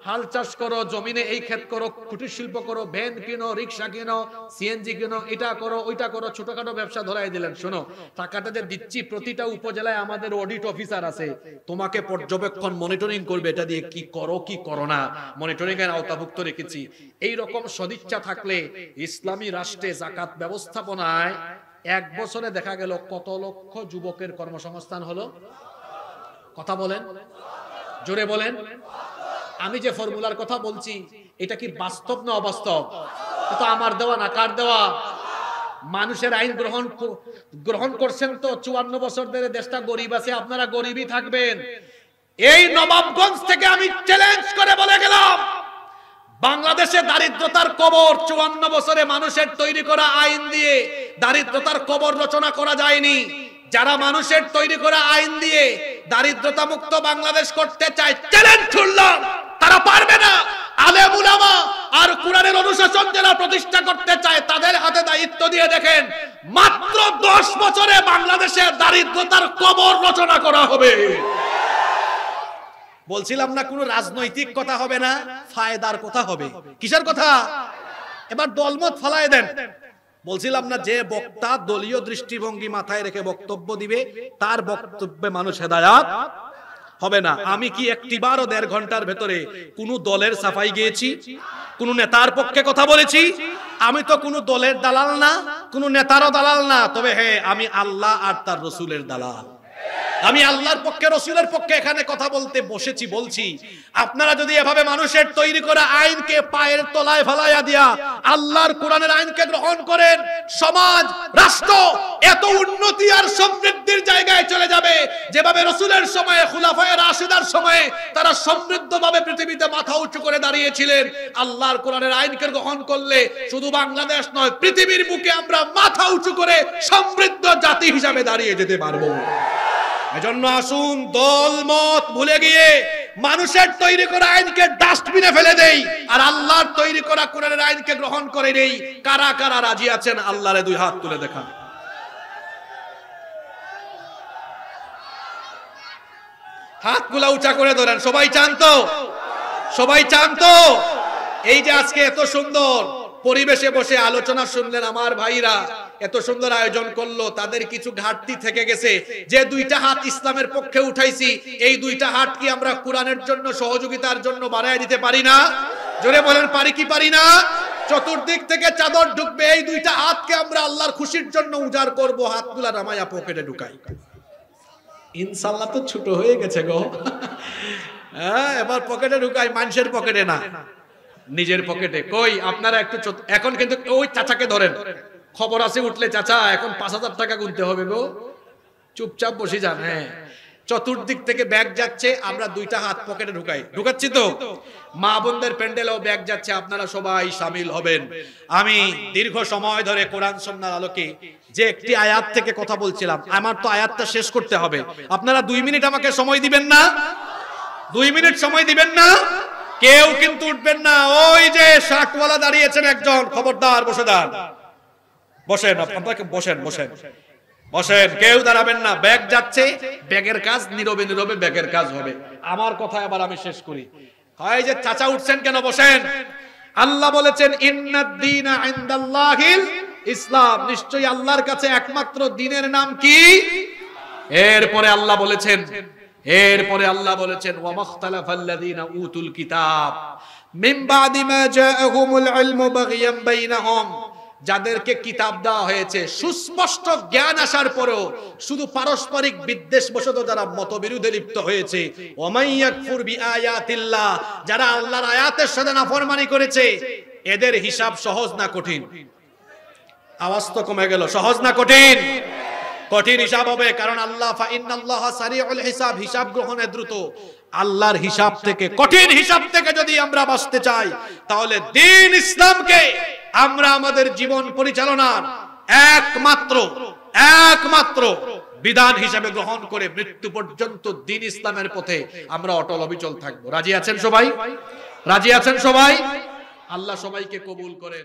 হাল চাষ করো, জমিনে এই ক্ষেত করো, কুটির শিল্প করো, ভ্যান কিনো, রিক্সা কিনো, সিএনজি কিনো, এটা করো ওইটা করো, ছোটখাটো ব্যবসা ধরাই দিলেন। শোনো, টাকাটা যে দিচ্ছি প্রতিটা উপজেলায় আমাদের অডিট অফিসার আছে, তোমাকে পর্যবেক্ষণ মনিটরিং করবে, এটা দিয়ে কি করো কি করো না মনিটরিং এর আওতাভুক্ত রেখেছি। এই রকম সদিচ্ছা থাকলে ইসলামী রাষ্ট্রে যাকাত ব্যবস্থাপনায় 1 বছরে দেখা গেল কত লক্ষ যুবকের কর্মসংস্থান হলো? কথা বলেন, জোরে বলেন। আমি যে ফর্মুলার কথা বলছি এটা কি বাস্তব না অবাস্তব? এটা আমার দেওয়া না, কার দেওয়া? মানুষের আইন গ্রহণ করছেন তো 54 বছর ধরে দেশটা গরিব আছে, আপনারা গরিবই থাকবেন। এই নবাবগঞ্জ থেকে আমি চ্যালেঞ্জ করে বলে গেলাম, বাংলাদেশে দারিদ্রতার কবর 54 বছরে মানুষের তৈরি করা আইন দিয়ে দারিদ্রতার কবর রচনা করা যায়নি। যারা মানুষের তৈরি করা আইন দিয়ে দারিদ্রতা মুক্ত বাংলাদেশ করতে চায়, চ্যালেঞ্জ ছুড়লাম, তারা পারবে না। আলেম উলামা আর কোরআনের অনুশাসন যারা প্রতিষ্ঠা করতে চায়, তাদের হাতে দায়িত্ব দিয়ে দেখেন, মাত্র 10 বছরে বাংলাদেশে দারিদ্রতার কবর রচনা করা হবে। বলছিলাম না কোনো রাজনৈতিক কথা হবে না, ফায়দার কথা হবে। কিসের কথা? এবার দলমত ফালায় দেন। বলছিলাম না, যে বক্তা দলীয় দৃষ্টিভঙ্গি মাথায় রেখে বক্তব্য দিবে, তার বক্তব্যে মানুষ হেদায়াত হবে না। আমি কি একটিবারও 1.5 ঘন্টার ভেতরে কোন দলের সাফাই গিয়েছি? কোন নেতার পক্ষে কথা বলেছি? আমি তো কোন দলের দালাল না, কোন নেতারও দালাল না। তবে হ্যাঁ, আমি আল্লাহ আর তার রসুলের দালাল। আমি আল্লাহর পক্ষে, রসুলের পক্ষে এখানে কথা বলতে বসেছি, বলছি আপনারা যদি এভাবে মানুষের তৈরি করা আইনকে পায়ের তলায় ফেলাইয়া দিয়া আল্লাহর কোরআনের আইনকে গ্রহণ করেন, সমাজ রাষ্ট্র এত উন্নতি আর সমৃদ্ধির জায়গায় চলে যাবে, যেভাবে রসুলের সময়ে, খুলাফায়ে রাশিদার সময়ে তারা সমৃদ্ধভাবে পৃথিবীতে মাথা উঁচু করে দাঁড়িয়েছিলেন। আল্লাহর কোরআনের আইনকে গ্রহণ করলে শুধু বাংলাদেশ নয়, পৃথিবীর বুকে আমরা মাথা উঁচু করে সমৃদ্ধ জাতি হিসাবে দাঁড়িয়ে যেতে পারবো। এজন্য আসুন, দল মত ভুলে গিয়ে মানুষের তৈরি করা আইনকে ডাস্টবিনে ফেলে দেই, আর আল্লাহর তৈরি করা কোরআনের আইনকে গ্রহণ করে নেই। কারা কারা রাজি আছেন আল্লাহরে 2 হাত তুলে দেখান। হাতগুলা উঁচা করে ধরেন। সবাই চান তো? সবাই চান তো? এই যে আজকে এত সুন্দর পরিবেশে বসে আলোচনা শুনলেন, আমার ভাইরা এত সুন্দর আয়োজন করলো, তাদের কিছু ঘাটতি থেকে গেছে। যে 2টা হাত ইসলামের পক্ষে উঠাইছি, এই 2টা হাত কি আমরা কোরআনের জন্য, সহযোগিতার জন্য বাড়ায় দিতে পারি না? জোরে বলেন, পারি কি পারি না? চতুর্দিক থেকে চাদর ঢুকবে, এই 2টা হাতকে আমরা আল্লাহর খুশির জন্য উজাড় করব। হাতগুলা নামায়া পকেটে ঢুকাই। ইনশাআল্লাহ তো ছোট হয়ে গেছে গো। হ্যাঁ, এবার পকেটে ঢুকাই, মানুষের পকেটে না, নিজের পকেটে। কই আপনারা একটু এখন কিন্তু ওই চাচাকে ধরেন, খবর আছে উঠলে, চাচা এখন 5000 টাকা গুনতে হবে গো, চুপচাপ বসে যান। হ্যাঁ, চতুর্দিক থেকে ব্যাগ যাচ্ছে, আমরা 2টা হাত পকেটে ঢুকাই। ঢুকাচ্ছি তো? মা বোনদের প্যান্ডেলেও ব্যাগ যাচ্ছে, আপনারা সবাই শামিল হবেন। আমি দীর্ঘ সময় ধরে কোরআন সুন্নাহর আলোকে যে একটি আয়াত থেকে কথা বলছিলাম, আমার তো আয়াতটা শেষ করতে হবে। আপনারা 2 মিনিট আমাকে সময় দিবেন না? 2 মিনিট সময় দিবেন না? কেউ কিন্তু উঠবেন না। ওই যে শার্টওয়ালা দাঁড়িয়েছেন একজন, খবরদার বসে যান। বসেন, আপনাকে বসেন, বসেন, বসেন, কেউ দাঁড়াবেন না। ব্যাগ যাচ্ছে, ব্যাগের কাজ নীরবে নীরবে ব্যাগের কাজ হবে। আমার কথা এবার আমি শেষ করি। হয় যে চাচা উঠছেন কেন? বসেন। আল্লাহ বলেছেন, ইন্নাদ দীনা ইনদাল্লাহিল ইসলাম, নিশ্চয়ই আল্লাহর কাছে একমাত্র দ্বীনের নাম কি? এরপরে আল্লাহ বলেছেন, ওয়া মাখতালাফাল্লাযীনা উতুল কিতাব মিন বাদি মা জাআহুমুল ইলমু বাগিয়াম বাইনাহুম, যাদেরকে কিতাব দেওয়া হয়েছে সুস্পষ্ট জ্ঞান আসার পরেও শুধু পারস্পরিক বিদ্বেষবশত যারা মতবিরোধে লিপ্ত হয়েছে, ওয়ামাইয়াকফুর বিআয়াতিল্লাহ, যারা আল্লাহর আয়াতের সাথে নাফরমানি করেছে, এদের হিসাব সহজ না কঠিন? আওয়াজ তো কমে গেল। সহজ না কঠিন? কঠিন হিসাব হবে, কারণ আল্লাহ ফা ইন্নাল্লাহা সারিউল হিসাব, হিসাব গ্রহণে দ্রুত। আল্লাহর হিসাব থেকে, কঠিন হিসাব থেকে যদি আমরা বাঁচতে চাই, তাহলে দ্বীন ইসলামকে আমরা আমাদের জীবন পরিচালনার একমাত্র বিধান হিসেবে গ্রহণ করে মৃত্যু পর্যন্ত দ্বীন ইসলামের পথে আমরা অটল অবিচল থাকবো। রাজি আছেন সবাই? রাজি আছেন সবাই? আল্লাহ সবাইকে কবুল করেন।